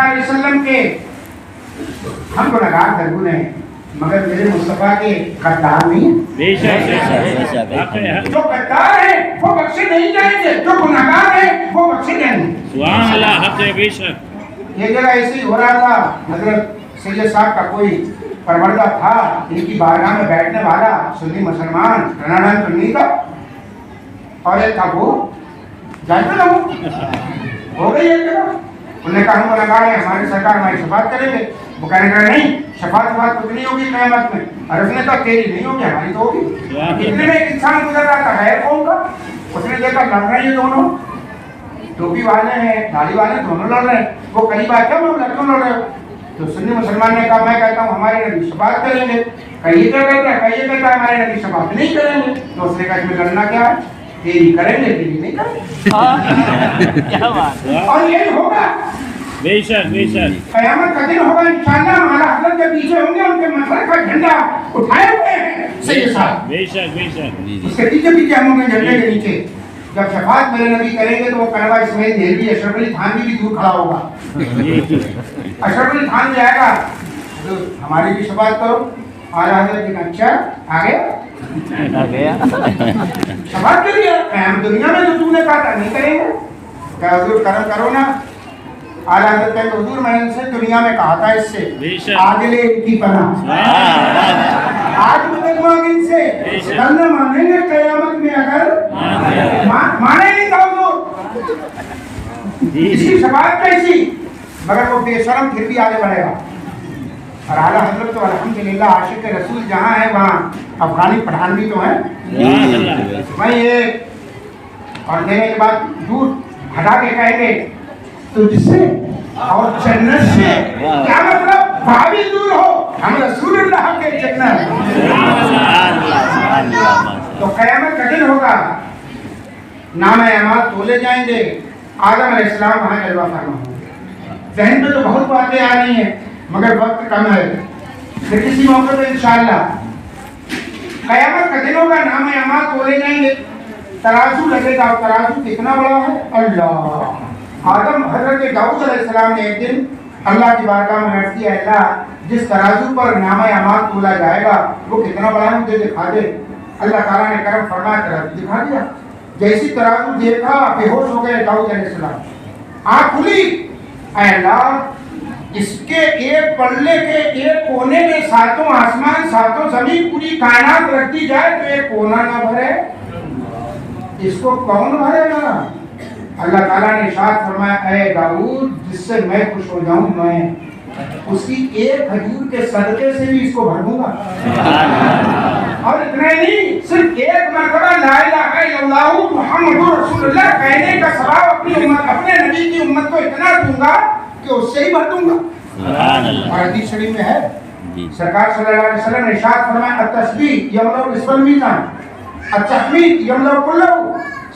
اللہ علیہ وسلم کے ہم گنہگار ضرور ہیں مگر میرے مصطفیٰ کے غدار نہیں ہیں. بے شک جو غدار ہیں وہ بخشے نہیں جائیں گے, جو گنہگار ہیں وہ بخشے جائیں گے. سبحان اللہ حق ہے. بے شک یہ جگہ ایسے ہی ہو رہا تھا. حضرت سید صاحب کا کوئی پروردہ تھا, ان کی بارگاہ میں بیٹھنے والا سنی مسلمان رنانند سنی تھا, اور ایک تھا وہ جانتے نا وہ ہو گئی ایک جگہ. انہوں نے کہا ہم گنہگار ہیں, ہماری سرکار ہماری شفاعت کریں گے. وہ کہنے لگا نہیں, شفاعت کچھ نہیں ہوگی قیامت میں. اور اس نے کہا تیری نہیں ہوگی, ہماری تو ہوگی. اتنے میں ایک انسان گزر رہا تھا, غیر قوم کا. اس نے دیکھا لڑ رہے ہیں دونوں, ٹوپی والے ہیں داڑھی والے دونوں لڑ رہے ہیں. وہ قریب آ کیا کیوں لڑ رہے ہو؟ تو سنی مسلمان نے کہا میں کہتا ہوں ہمارے نبی شفاعت کریں گے. کہیے کیا کہتا ہے, کہیے کہتا ہے ہمارے نبی شفاعت نہیں کریں گے. تو اس نے کہا اس میں لڑنا کیا ہے, تیری کریں گے تیری نہیں کریں گے. کیا بات. اور یہی ہوگا بے شک. بے شک قیامت کا دن ہوگا انشاءاللہ. ہمارا حضرت کے پیچھے ہوں گے, ان کے مسئلے کا جھنڈا اٹھائے ہوئے ہیں سید صاحب. بے شک. بے شک اس کے پیچھے پیچھے ہم ہوں گے جھنڈے کے نیچے. جب شفاعت میرے نبی کریں گے تو وہ کنوا اسماعیل دہلوی اشرف علی تھانوی بھی دور کھڑا ہوگا. اشرف علی تھان جائے گا ہماری بھی شفاعت کرو. اور حضرت جی اچھا آگے شفاعت کے لیے قیام دنیا میں جو تم نے کہا تھا نہیں کریں گے. کہ حضور کرم کرو نا. اعلیٰ حضرت کہتے حضور میں ان سے دنیا میں کہا تھا اس سے آگے لے ان کی پناہ. آج مدد مانگ ان سے, کل نہ مانیں گے قیامت میں اگر مانے نہیں تھا حضور. اس کی شفاعت کیسی, مگر وہ بے شرم پھر بھی آگے بڑھے گا. اور اعلیٰ حضرت تو الحمدللہ عاشق رسول جہاں ہے وہاں افغانی پٹھان بھی تو ہیں. میں یہ اور دینے کے بعد دور ہٹا کے کہیں گے تجھ سے اور جنت سے, کیا مطلب بھاوی دور ہو, ہم رسول اللہ کے جنت. تو قیامت کا دن ہوگا, نام اعمال تولے جائیں گے. آدم علیہ السلام وہاں جلوہ فرما ہوں گے. ذہن میں تو بہت باتیں آ رہی ہیں مگر وقت کم ہے, پھر کسی موقع پہ انشاءاللہ. قیامت کا دن ہوگا, نام اعمال تولے جائیں گے, ترازو لگے گا. ترازو کتنا بڑا ہے اللہ. آدم حضرت داؤد علیہ السلام نے ایک دن اللہ کی بارگاہ میں عرض کیا, اللہ جس ترازو پر نام اعمال تولا جائے گا وہ کتنا بڑا ہے مجھے دکھا دے. اللہ تعالیٰ نے کرم فرمایا ترازو دکھا دیا. جیسی ترازو دیکھا بے ہوش ہو گئے داؤد علیہ السلام. آنکھ کھلی, اے اللہ اس کے ایک پلے کے ایک کونے میں ساتوں آسمان ساتوں زمین پوری کائنات رکھ دی جائے تو ایک کونا نہ بھرے, اس کو کون بھرے گا؟ اللہ تعالیٰ نے ارشاد فرمایا اے داؤد جس سے میں خوش ہو جاؤں میں اس کی ایک کھجور کے صدقے سے بھی اس کو بھر دوں گا. اور اتنا ہی نہیں, صرف ایک مرتبہ لا الہ الا اللہ محمد رسول اللہ کہنے کا ثواب اپنی امت, اپنے نبی کی امت کو اتنا دوں گا کہ اس سے ہی بھر دوں گا. اور حدیث شریف میں ہے سرکار صلی اللہ علیہ وسلم نے ارشاد فرمایا التسبیح یملأ نصف المیزان التحمید یملأ کلہ.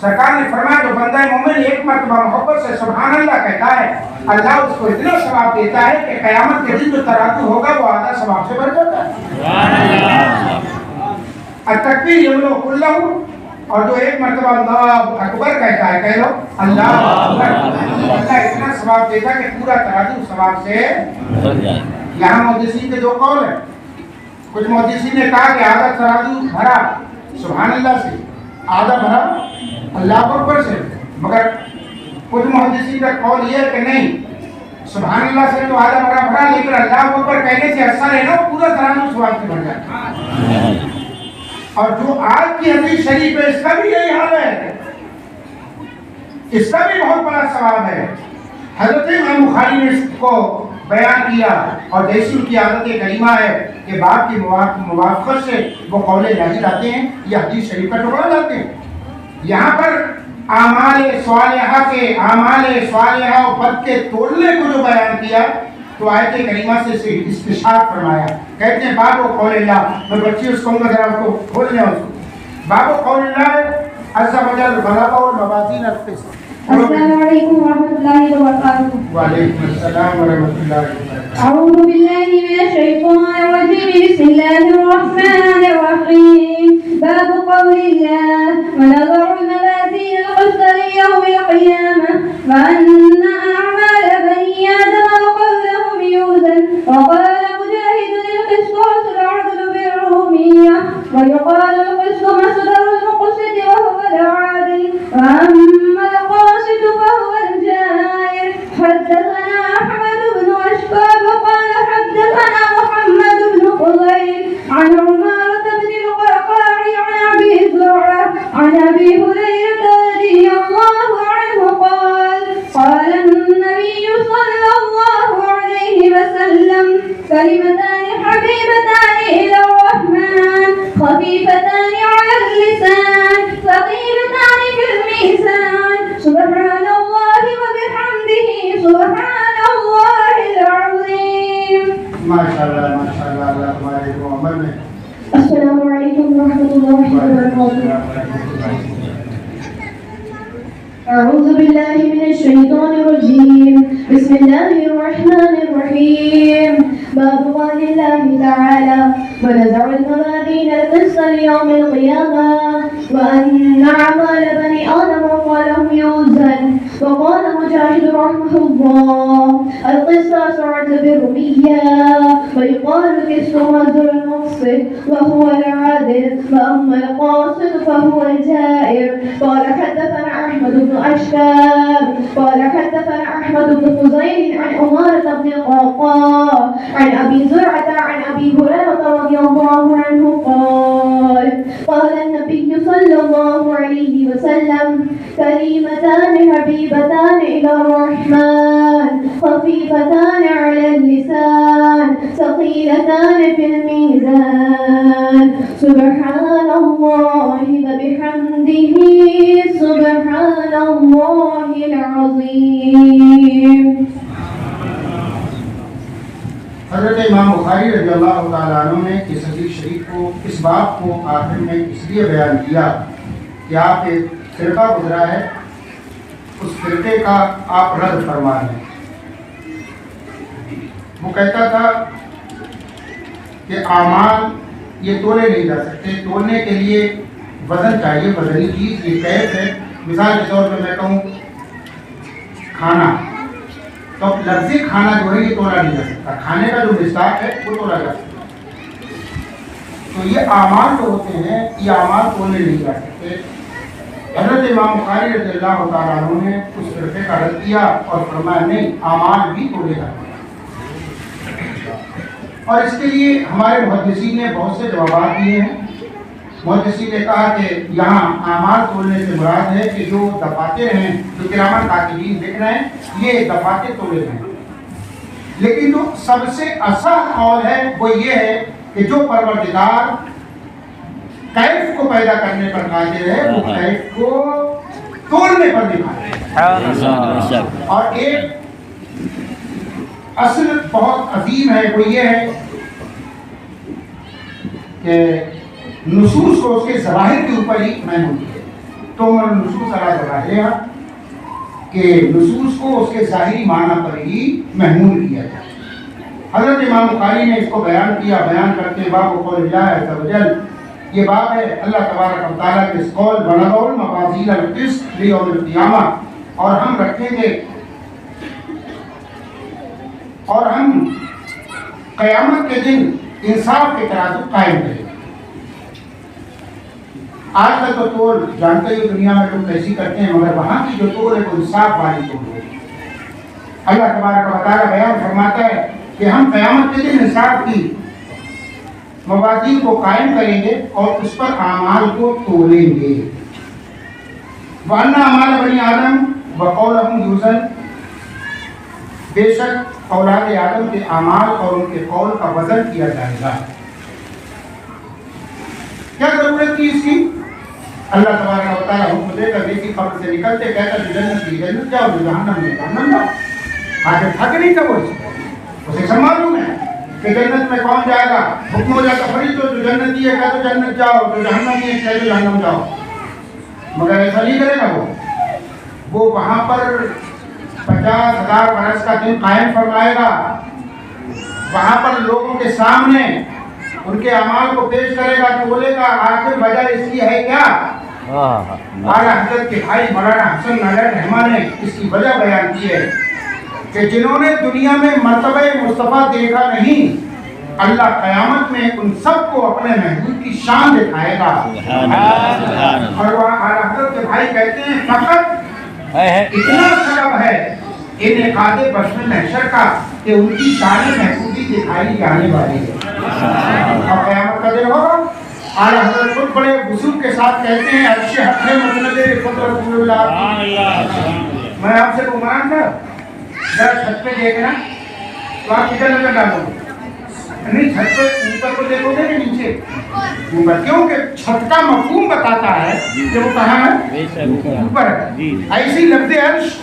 سرکار نے فرمایا جو بندہ مومن ایک مرتبہ محبت سے سبحان اللہ کہتا ہے اللہ اس کو اتنا ثواب دیتا ہے کہ قیامت کے دن جو ترازو ہوگا وہ آدھا ثواب سے بڑھ جاتا ہے. التکبیر یملأ کلہ. اور جو ایک مرتبہ اللہ اکبر کہتا ہے کہہ لو اللہ اکبر, اللہ اتنا ثواب دیتا ہے کہ پورا ترازو ثواب سے. یہاں محدثین کے دو قول ہیں. کچھ محدثین نے کہا کہ آدھا ترازو بھرا سبحان اللہ سے, آدھا بھرا اللہ اکبر سے. مگر کچھ محدثین کا قول یہ ہے کہ نہیں, سبحان اللہ سے تو آدھا بھرا لیکن اللہ اکبر کہنے سے اثر ہے نا پورا ترازو ثواب سے بڑھ جاتا ہے. اور جو آج کی حدیث شریف ہے اس کا بھی یہی حال ہے, اس کا بھی بہت بڑا ثواب ہے. حضرت امام بخاری نے اس کو بیان کیا اور جیسی ان کی عادت کریمہ ہے کہ باپ کی موافقت سے وہ قول الہی لاتے ہیں یا حدیث شریف کا ٹکڑا لاتے ہیں. یہاں پر اعمال صالحہ کے اعمال صالحہ و بد کے تولنے کو جو بیان کیا تو آیت کریمہ سے استشہاد فرمایا. کہتے ہیں باب قول اللہ, میں بچی اس کو ذرا اس کو کھولنے اس کو. باب قول اللہ عز و جل بلغ الموازین القسط. السلام علیکم ورحمۃ اللہ وبرکاتہ. وعلیکم السلام ورحمۃ اللہ وبرکاتہ. اعوذ باللہ من الشیطان الرجیم, بسم اللہ الرحمن الرحیم. باب قول اللہ ونظر الموازین القسط لیوم القیامہ وان اعمال بنی آدم ويقال القسط مصدر المقسط وهو العادل وأما القاسط فهو الجائر. حدثنا أحمد بن أشكاب قال حدثنا محمد بن فضيل عن عمارة بن القعقاع عن أبي زرعة عن أبي هريرة رضي الله عنه قال قال النبي صلى الله عليه وسلم كلمتان حبيبتان إلى الرحمن خفيفتان على اللسان ثقيلتان في الميزان سبحان الله وبحمده سبحان الله العظيم. ماشاءاللہ ماشاءاللہ، اللہ تمہارے کو عمل میں. السلام علیکم ورحمۃ اللہ وبرکاتہ. أعوذ بالله من الشيطان الرجيم. بسم الله الرحمن الرحيم. باب قول الله تعالى ونزع الموازين القسط ليوم القيامة وأن أعمال بني آدم ولهم يوزن. وقال مجاهد رحمه الله القسط سرعة بالرمية ويقال القسط مصدر المقسط وهو العادل وأما القاسط فهو الجائر. قال حدثنا أحمد بن أشكاب قال حدثنا أحمد بن فضيل عن عمارة بن القعقاع عن أبي زرعة عن أبي هريرة رضي الله عنه قال قال النبي صلى الله عليه وسلم كلمتان حبيبتان إلى الرحمن خفيفتان على اللسان ثقيلتان في الميزان سبحان الله وبحمده سبحان الله العظيم. حضرت امام بخاری رضی اللہ تعالیٰ عنہ نے اس حدیث شریف کو، اس بات کو آخر میں اس لیے بیان کیا کہ آپ ایک فرقہ گزرا ہے، اس فرقے کا آپ رد فرما لیں. وہ کہتا تھا کہ اعمال یہ تولے نہیں جا سکتے، تولنے کے لیے وزن چاہیے، وزنی چیز یہ کیف ہے. مثال کے طور پہ میں کہوں کھانا، تو لفظی کھانا جو ہے یہ تولا نہیں جا سکتا، کھانے کا جو مزاج ہے وہ تولا جا سکتا. تو یہ اعمال جو ہوتے ہیں یہ اعمال تولنے نہیں جا سکتے. حضرت امام بخاری رضی اللہ تعالیٰ عنہ نے اس فرقے کا رد کیا اور فرمایا نہیں، اعمال بھی تولے جاتے ہیں. اور اس کے لیے ہمارے محدثین نے بہت سے جوابات دیے ہیں. محدثین نے کہا کہ یہاں اعمال تولنے سے مراد ہے کہ جو دفاتر ہیں، جو کرامن کاتبین لکھ رہے ہیں، یہ دفاتر تولے ہیں. لیکن جو سب سے اصح قول ہے وہ یہ ہے کہ جو پروردگار کیف کو پیدا کرنے پر قادر ہے وہ کیف کو توڑنے پر بھی قادر ہے. اور ایک اصل بہت عظیم ہے وہ یہ ہے کہ نصوص کو اس کے ظواہر کے اوپر ہی محمول ہے. تو نصوص علی ظواہرہا کہ نصوص کو اس کے ظاہری معنی پر ہی محمول کیا جائے. حضرت امام بخاری نے اس کو بیان کیا، بیان کرتے باب قول اللہ عز و جل، یہ باب ہے اللہ تبارک و تعالیٰ کے اس قول بنضع الموازین القسط لیوم القیامہ، اور ہم رکھیں گے اور ہم قیامت کے دن انصاف کے ترازو قائم کریں گے. آج تک تو تول جانتے ہی دنیا میں لوگ کیسی کرتے ہیں، مگر وہاں کی جو تول ہے وہ انصاف والی تول ہے. اللہ تبارک و تعالیٰ بیان فرماتا ہے کہ ہم قیامت کے دن انصاف کی موازین کو قائم کریں گے اور اس پر اعمال کو تولیں گے. وَأَنَّ أَعْمَالَ بَنِي آدم وَقَوْلَهُمْ يُوزَنُ، بے شک اولاد آدم کے اعمال اور ان کے قول کا وزن کیا جائے گا. کیا ضرورت تھی اس کی؟ اللہ تبارک و تعالیٰ حکم دے کر دیکھی قبر سے نکلتے کہتا جو جنت کی جنت جاؤ، جو جہنم میں جہنم جاؤ. آخر تھک نہیں تھا وہ، اسے سب معلوم ہے کہ جنت میں کون جائے گا. حکم ہو جاتا فرشتوں جو جنتی ہے کہہ تو جنت جاؤ، جو جہنمی ہے کہہ تو جہنم جاؤ. مگر ایسا نہیں کرے گا وہ وہاں پر 50,000 برس کا دن قائم فرمائے گا. وہاں پر لوگوں کے سامنے ان کے اعمال کو پیش کرے گا، تو بولے گا آخر وجہ اس کی ہے کیا؟ اعلیٰ حضرت کے بھائی مولانا حسن علیہ رحمٰن نے اس کی وجہ بیان کی ہے کہ جنہوں نے دنیا میں مرتبہ مصطفیٰ دیکھا نہیں اللہ قیامت میں ان سب کو اپنے محبوب کی شان دکھائے گا. اور وہاں حضرت کے بھائی کہتے ہیں فقط اتنا سبب ہے انعقاد بزم محشر کا کہ ان کی شان محبوبی دکھائی جانے والی ہے. اور قیامت کا دن ہوگا. اعلیٰ حضرت خود بڑے وضوح کے ساتھ کہتے ہیں عرش حق ہے مطلب رفت رسول اللہ. میں آپ سے عمران صاحب ذرا چھت پہ دیکھنا تو آپ کدھر نظر ڈالو گے؟ نہیں چھت پہ اوپر کو دیکھو گے کہ نیچے؟ اوپر. کیونکہ چھت کا مفہوم بتاتا ہے کہ وہ کہاں ہے؟ اوپر ہے. ایسی لفظ عرش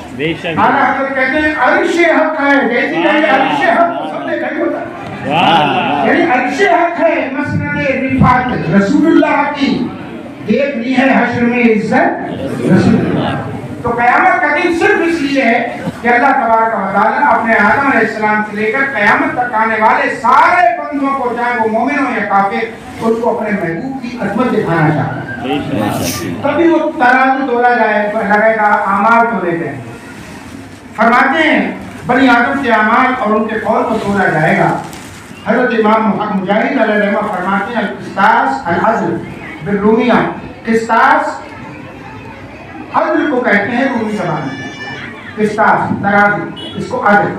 اعلیٰ حضرت کہتے ہیں عرش حق ہے. جیسی عرش حق سب نے کہیں ہوتا ہے یعنی عرش حق ہے مسند رفعت رسول اللہ کی دیکھ لی ہے حشر میں عزت رسول اللہ. تو قیامت کا دن صرف اس لیے ہے کہ اللہ تبارک و تعالیٰ اپنے آدم علیہ السلام سے لے کر قیامت تک آنے والے سارے بندوں کو چاہے وہ مومن ہو یا کافر ان کو اپنے محبوب کی عظمت دکھانا چاہتا ہے. تبھی وہ ترازو تولا لگے گا. اعمال تو لیتے ہیں فرماتے ہیں بنی آدم کے اعمال اور ان کے قول کو تولا جائے گا. حضرت امام مجاہد علیہ الرحمہ فرماتے ہیں القسطاس العدل بالرومیہ. قسطاس عدل کو کہتے ہیں رومی زبان میں. قسطاس ترازو اس کو عدل.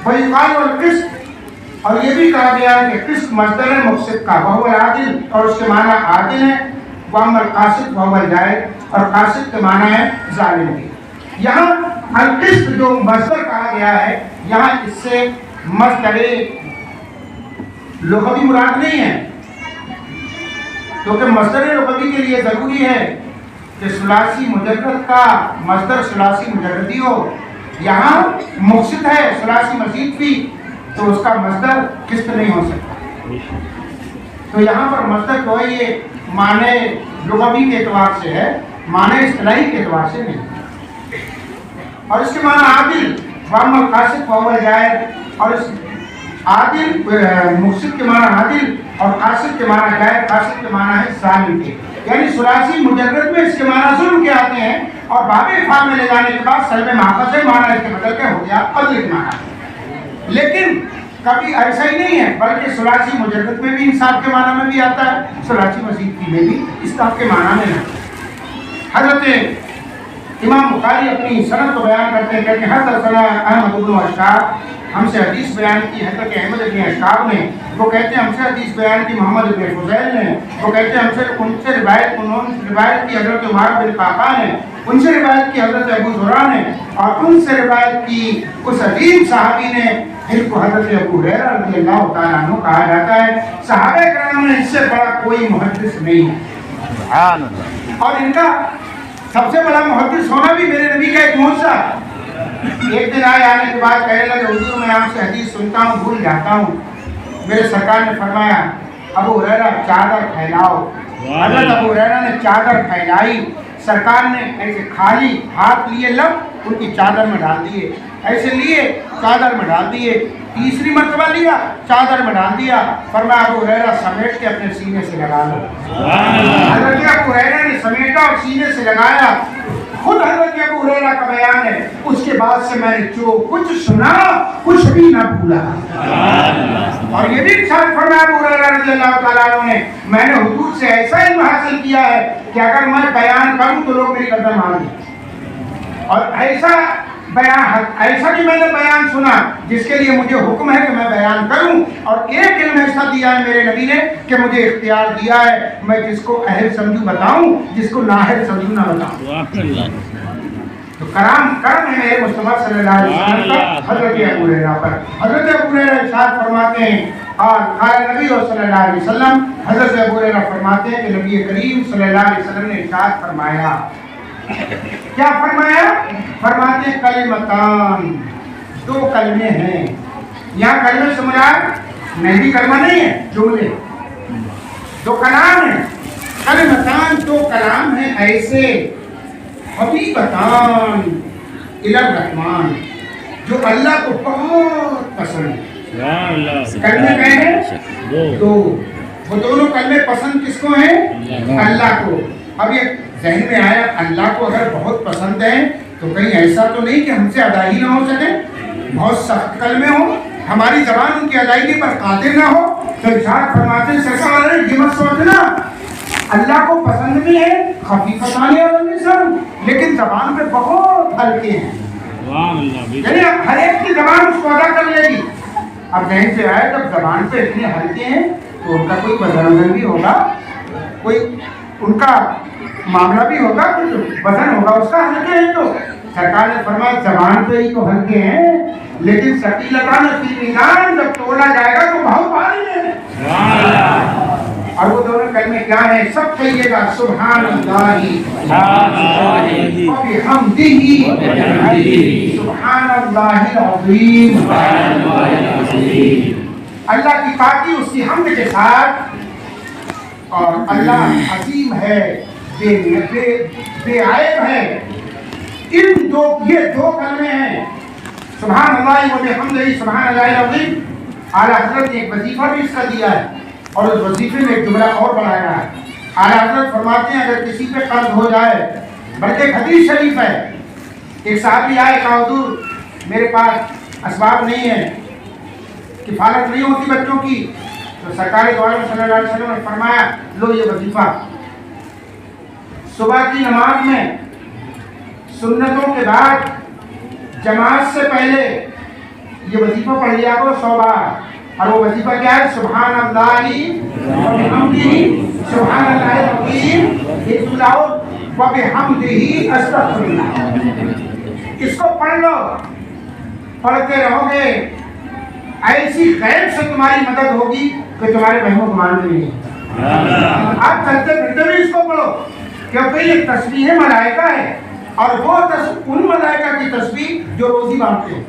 ویقال القسط اور یہ بھی کہا گیا ہے کہ قسط مصدر ہے مقسط کا. وہو العادل اور اس کے معنی عادل ہے. واما القاسط وہو الجائر اور قاسط کے معنی ہے ظالم. یہاں القسط جو مصدر کہا گیا ہے یہاں اس سے مصدر لغوی مراد نہیں ہے کیونکہ مصدر لغوی کے لیے ضروری ہے کہ ثلاثی مجرد کا مصدر ثلاثی مجردی ہو. یہاں مقصد ہے ثلاثی مزید بھی تو اس کا مصدر قسط نہیں ہو سکتا. تو یہاں پر مصدر جو ہے یہ معنی لغوی کے اعتبار سے ہے معنی اصطلاحی کے اعتبار سے نہیں. اور اس کے معنی عادل واما القاسط وهو الجائر اور اس عادل مقصد کے معنی عادل اور قاسط کے معنی جائر. قاسط کے معنی ہے ظالم کے یعنی ثلاثی مجرد میں اس کے معنی ظلم کے آتے ہیں اور باب افعال میں لے جانے کے بعد سلب ماخذ سے معنی اس کے بدل کے ہو گیا عدل کے معنی. لیکن کبھی ایسا ہی نہیں ہے بلکہ ثلاثی مجرد میں بھی انصاف کے معنی میں بھی آتا ہے ثلاثی مزید میں بھی انصاف کے معنی میں ہے. حضرت امام بخاری اپنی سند کو بیان کرتے ہیں کہ حدثنا احمد بن اشعث ہم سے حدیث بیان کی حضرت احمد بن اشعث نے. وہ کہتے ہیں ہم سے حدیث بیان کی محمد بن فضیل نے. وہ کہتے ہیں ان سے روایت کی حضرت عمر بن قعقاع نے. ان سے روایت کی حضرت ابو زرع نے اور ان سے روایت کی اس عظیم صحابی نے جن کو حضرت ابو ہریرہ رضی اللہ تعالیٰ عنہ کہا جاتا ہے. صحابہ کرام میں اس سے بڑا کوئی محدث نہیں ہے اور ان کا سب سے بڑا محدث ہونا بھی میرے نبی کا ایک معجزہ. ایک دن آنے کے بعد کہنے لگے حضور میں آپ سے حدیث سنتا ہوں بھول جاتا ہوں. میرے سرکار نے فرمایا ابو ہریرہ چادر پھیلاؤ. حضرت ابو ہریرہ نے چادر پھیلائی. سرکار نے ایسے خالی ہاتھ لیے لب ان کی چادر میں ڈال دیے. ایسے لیے چادر میں ڈال دیے. تیسری مرتبہ لیا چادر میں ڈال دیا. فرمایا ابو ہریرہ سمیٹ کے اپنے سینے سے لگا لو. حضرت ابو ہریرہ نے سمیٹا اور سینے سے لگایا. خود حضرت ابو ہریرہ کا بیان ہے اس کے بعد سے میں نے جو کچھ سنا کچھ بھی نہ بھولا. اور یہ بھی ارشاد فرمایا ابو ہریرہ رضی اللہ تعالیٰ عنہ نے میں نے حضور سے ایسا علم حاصل کیا ہے کہ اگر میں بیان کروں تو لوگ میری قدر مان لیں. اور ایسا بھی میں نے بیان سنا جس کے لیے مجھے حکم ہے کہ میں بیان کروں. اور ایک علم ایسا دیا ہے میرے نبی نے کہ مجھے اختیار دیا ہے میں جس کو اہل سمجھوں بتاؤں جس کو نااہل سمجھوں نہ بتاؤں. تو کرم ہے میرے مصطفیٰ صلی اللہ علیہ وسلم کا حضرت ابو ہریرہ پر. حضرت ابو ہریرہ ارشاد فرماتے ہیں اور قال نبی صلی اللہ علیہ وسلم حضرت ابو ہریرہ فرماتے ہیں کہ نبی کریم صلی اللہ علیہ وسلم نے ارشاد فرمایا. کیا فرمایا؟ فرماتے ہیں کلمتان دو کلمے ہیں. یہاں کلمے سے مراد نبی کلمہ نہیں ہے جملے دو کلام ہیں. کلمتان دو کلام ہیں ایسے حبیبتان الی الرحمن جو اللہ کو بہت پسند ہے. کلمے کہے ہیں دو. وہ دونوں کلمے پسند کس کو ہیں؟ اللہ کو. اب یہ ذہن میں آیا اللہ کو اگر بہت پسند ہے تو کہیں ایسا تو نہیں کہ ہم سے ادا ہی نہ ہو سکے. بہت سخت کلمے ہوں ہماری زبان ان کی ادائیگی پر قادر نہ ہو تو ارشاد فرماتے ہیں سرکار یہ مت سوچنا اللہ کو پسند بھی ہے خفیفتان النسان لیکن زبان پہ بہت ہلکے ہیں، یعنی ہر ایک کی زبان اس کو ادا کر لے گی۔ اب کہیں سے آئے جب زبان پہ اتنے ہلکے ہیں تو ان کا کوئی وزن بھی ہوگا، کوئی ان کا معاملہ بھی ہوگا، کچھ وزن ہوگا اس کا، ہلکے ہیں تو سرکار نے فرمایا زبان پہ ہی تو ہلکے ہیں لیکن ثقیلتان فی المیزان جب تولا جائے گا تو بہت بھاری ہے۔ اور وہ دونوں کلمے کیا ہیں؟ سب کہیے گا سبحان اللہ وبحمدہ سبحان اللہ العظیم۔ اللہ کی پاکی اس کی حمد کے ساتھ، اور اللہ عظیم ہے، بے عیب ہے۔ یہ دو کلمے ہیں سبحان اللہ وبحمدہ سبحان اللہ العظیم۔ اعلیٰ حضرت نے ایک وظیفہ بھی اس کا دیا ہے اور اس وظیفے میں ایک جملہ اور بڑھایا ہے۔ اعلیٰ حضرت فرماتے ہیں اگر کسی پہ قرض ہو جائے، بلکہ ایک حدیث شریف ہے، ایک صحابی آئے کہا حضور میرے پاس اسباب نہیں ہے، کفالت نہیں ہوتی بچوں کی، تو سرکار دو عالم صلی اللہ علیہ وسلم نے فرمایا لو یہ وظیفہ، صبح کی نماز میں سنتوں کے بعد جماعت سے پہلے یہ وظیفہ پڑھ لیا کرو 100 بار، اور وہ وظیفہ کیا ہے؟ سبحان اللہ وبحمدہ سبحان اللہ العظیم وبحمدہ استغفر اللہ۔ اس کو پڑھ لو، پڑھتے رہو گے، ایسی غیب سے تمہاری مدد ہوگی کہ تمہارے وہم و گمان میں نہیں۔ آپ چلتے پھرتے بھی اس کو پڑھو کیونکہ یہ تسبیح ملائکہ ہے، اور وہ ان ملائکہ کی تسبیح جو روزی بانٹتے ہیں۔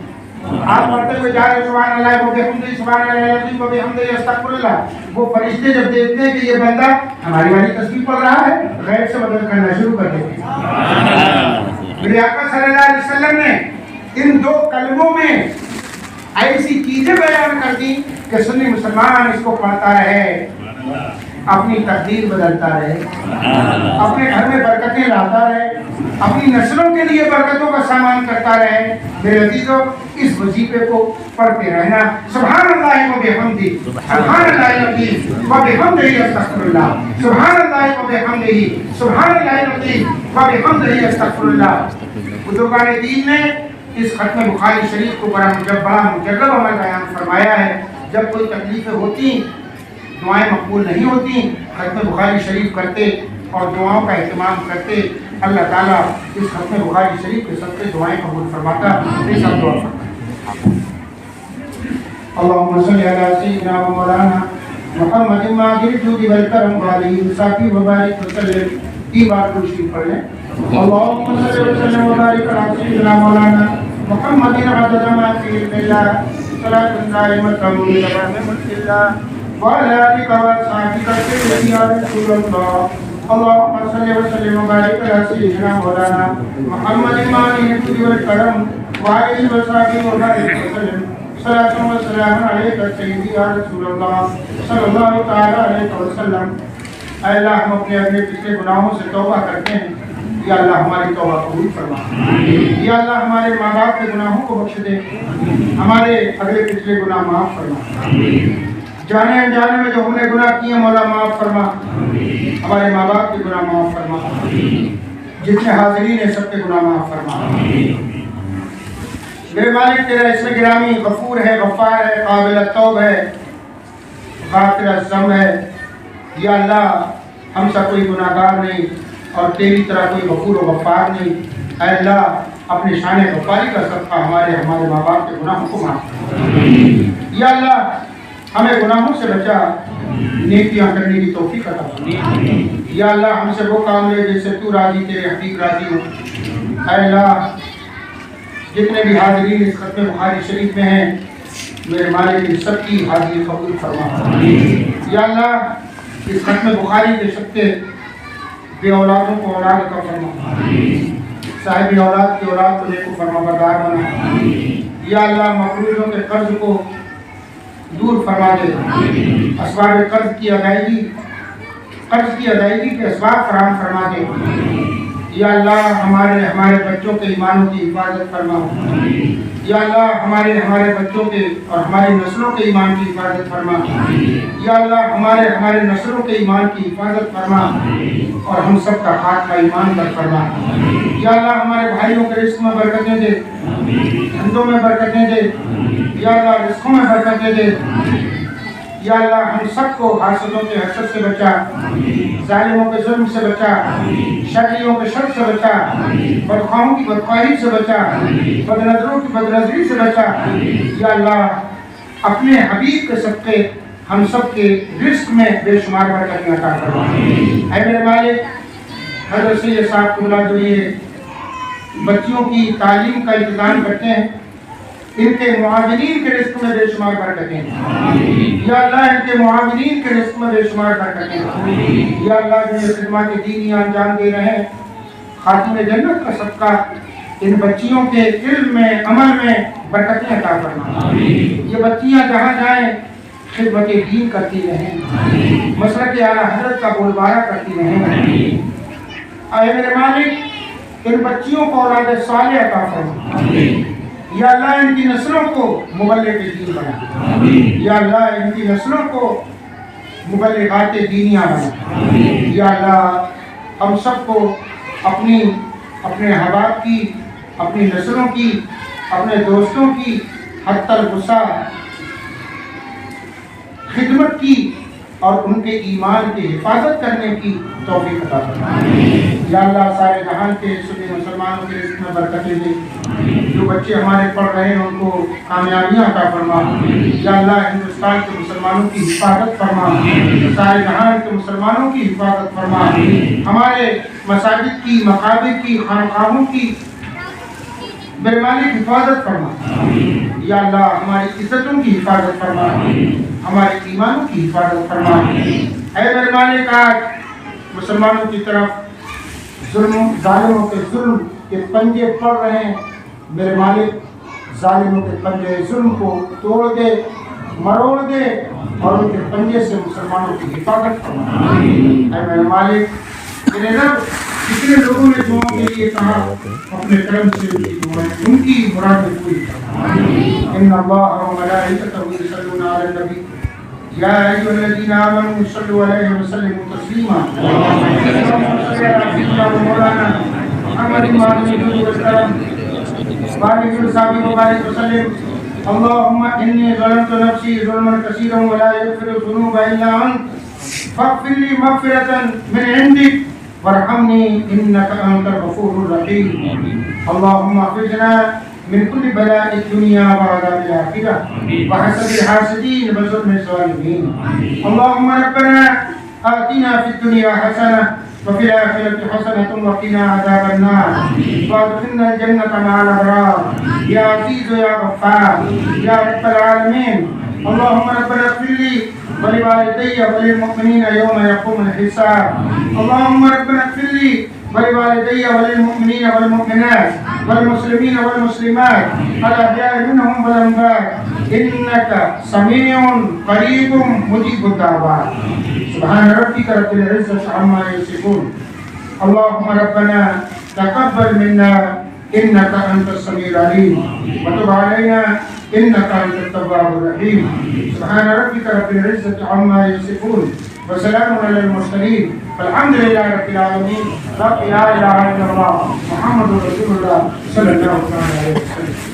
آپ پڑھتے ہوئے جا رہے سبحان اللہ وبحمدہ سبحان اللہ العظیم وبحمدہ استغفر اللہ، وہ فرشتے جب دیکھتے ہیں کہ یہ بندہ ہماری والی تسبیح پڑھ رہا ہے، غیب سے مدد کرنا شروع کر دیتے ہیں۔ میرے آقا صلی اللہ علیہ وسلم نے ان دو کلموں میں ایسی چیزیں بیان کر دی کہ سنی مسلمان اس کو پڑھتا رہے، اپنی تقدیر بدلتا رہے، اپنے گھر میں برکتیں لاتا رہے، اپنی نسلوں کے لیے برکتوں کا سامان کرتا رہے۔ میرے عزیزوں اس وظیفے کو پڑھتے رہنا، سبحان اللہ وبحمدہ سبحان اللہ العظیم وبحمدہ استغفر اللہ، سبحان اللہ وبحمدہ سبحان اللہ العظیم وبحمدہ استغفر اللہ۔ بزرگان دین نے اس ختم بخاری شریف کو بڑا مجرب عمل بیان فرمایا ہے۔ جب کوئی تکلیفیں ہوتی، دعائیں مقبول نہیں ہوتی، ختم بخاری شریف کرتے اور دعاؤں کا اہتمام کرتے، اللہ تعالیٰ اس ختم بخاری شریف کے سب سے دعائیں قبول فرماتا۔ سب دعا فرماتا۔ اللہم صلی علی سیدنا و مولانا محمد ماجد الجود والکرم وعلیہ وصحبہ وبارک وسلم۔ تین بار شریف پڑھ لیں۔ اللہم صلی وسلم وبارک علی سیدنا مولانا محمد عدد ما فی علم اللہ صلاۃ دائمۃ بدوام ملک اللہ وعلى آلك وأصحابك الكرام يا رسول الله اللهم صل وسلم وبارك على سيدنا مولانا محمد ماجد الجود والكرم وعلى وصحبه وبارك وسلم صلاة وسلام عليك سيدي يا رسول الله صلی اللہ تعالی علیہ وسلم۔ اے اللہ ہم اپنے پچھلے گناہوں سے توبہ کرتے ہیں، یا اللہ ہماری توبہ قبول فرما، یا اللہ ہمارے ماں باپ کے گناہوں کو بخش دے، ہمارے اگلے پچھلے گناہ معاف فرما، جانے انجانے میں جو ہم نے گناہ کیے مولا معاف فرما، ہمارے ماں باپ کے گناہ معاف فرما، جتنے حاضرین ہیں سب کے گناہ معاف فرما۔ میرے مالک تیرا اسم گرامی غفور ہے، غفار ہے، قابل التوب ہے، غافر الذنب ہے۔ یا اللہ ہم سب کوئی گناہ گار نہیں اور تیری طرح کوئی غفور و غفار نہیں۔ اے اللہ اپنی شان غفاری کا صدقہ ہمارے ماں باپ کے گناہوں کو معاف کر۔ یا اللہ ہمیں گناہوں سے بچا، نیکیاں کرنے کی توفیق عطا فرما۔ یا اللہ ہم سے وہ کام لے جس سے تو راضی، تیرے حبیب راضی ہو۔ اے اللہ جتنے بھی حاضرین اس ختم بخاری شریف میں ہیں، میرے مالک سب کی حاضری قبول فرما۔ یا اللہ اس ختم بخاری کے سب بے اولادوں کو اولاد عطا فرما، صاحب اولاد کی اولاد کو نیک و فرما بردار بنا۔ یا اللہ مقروضوں کے قرض کو دور فرما دے، اسباب قرض کی ادائیگی کے اسباب فراہم فرما دے۔ یا اللہ ہمارے بچوں کے ایمانوں کی حفاظت فرما. یا اللہ ہمارے بچوں کے اور ہماری نسلوں کے ایمان کی حفاظت فرما. یا اللہ ہمارے نسلوں کے ایمان کی حفاظت فرما اور ہم سب کا خاتمہ ایمان پر فرما. یا اللہ ہمارے بھائیوں کے رزق میں برکتیں دے, دھندوں میں برکتیں دے. یا اللہ رزقوں میں برکتیں دے. یا اللہ ہم سب کو حاسدوں کے حسد سے بچا, ظالموں کے ظلم سے بچا, شریوں کے شر سے بچا, بدخواہوں کی بدخواہی سے بچا, بدنظروں کی بدنظری سے بچا. یا اللہ اپنے حبیب کے صدقے ہم سب کے رزق میں بے شمار برکتیں عطا فرما. اے میرے مالک, حضرت سید صاحب کو بلا جو یہ بچیوں کی تعلیم کا انتظام کرتے ہیں, ان کے معاونین کے رزق میں بے شمار برکتیں. یا اللہ ان کے معاونین کے رزق میں بے شمار برکتیں. یا اللہ جو یہ خدمات دینی انجام دے رہے ہیں, خاتم جنت کا صدقہ ان بچیوں کے علم میں عمل میں برکتیں عطا فرما. یہ بچیاں جہاں جائیں خدمت دین کرتی رہیں, مسلک اعلیٰ حضرت کا بول بالا کرتی رہیں. اے میرے مالک ان بچیوں کو اولاد صالح عطا فرما. یا اللہ ان کی نسلوں کو مبلغ دین بنا. یا اللہ ان کی نسلوں کو مبلغات دینیاں بنا. یا اللہ ہم سب کو اپنے احباب کی, اپنی نسلوں کی, اپنے دوستوں کی حتی الوسع خدمت کی اور ان کے ایمان کی حفاظت کرنے کی توفیق عطا فرما. یا اللہ سارے جہان کے سنی مسلمانوں کے رزق میں برکتیں دے. جو بچے ہمارے پڑھ رہے ہیں ان کو کامیابیاں عطا فرما. یا اللہ ہندوستان کے مسلمانوں کی حفاظت فرما, سارے جہان کے مسلمانوں کی حفاظت فرما. ہمارے مساجد کی, مقابر کی, خانقاہوں کی میرے مالک حفاظت فرما. یا اللہ ہماری عزتوں کی حفاظت فرما, ہمارے ایمانوں کی حفاظت فرما. اے میرے مالک آج مسلمانوں کی طرف ظالموں کے ظلم کے پنجے پڑ رہے ہیں. میرے مالک ظالموں کے پنجے ظلم کو توڑ دے, مروڑ دے اور ان کے پنجے سے مسلمانوں کی حفاظت فرما. اے میرے مالک میرے رب جتنے لوگوں نے دعاؤں کے لیے کہا اپنے کرم سے ان کی مرادیں پوری فرما. ان اللہ و ملائکتہ یصلون علی النبی یا ایھا الذین آمنوا صلوا علیہ وسلموا تسلیما. مولانا محمد بارك وسلم وبارك وسلم. اللهم إني ظلمت نفسي ظلما كثيرا ولا يغفر الذنوب إلا أنت فاغفر لي مغفرة من عندك وارحمني إنك أنت الغفور الرحيم. اللهم احفظنا من كل بلاء الدنيا وعذاب الآخرة وحسد الحاسدين وظلم الظالمين. اللهم ربنا آتنا في الدنيا حسنة وفي الآخرة حسنة وقنا عذاب النار وادخلنا الجنة مع الأبرار يا عزيز يا غفار يا رب العالمين. اللهم ربنا اغفر لي ولوالدي وللمؤمنين يوم يقوم الحساب. اللهم ربنا اغفر لي ولوالدي وللمؤمنين والمؤمنات والمسلمين والمسلمات الأحياء منهم والأموات إنك سميع قريب مجيب الدعوات. سبحان ربك رب العزة عما يصفون. اللهم ربنا تقبل منا إنك أنت السميع العليم وتب علينا إنك أنت التواب الرحيم. سبحان ربك رب العزة عما يصفون وسلام على المرسلين والحمد لله رب العالمين. لا إله إلا الله محمد رسول الله صلى الله عليه وسلم.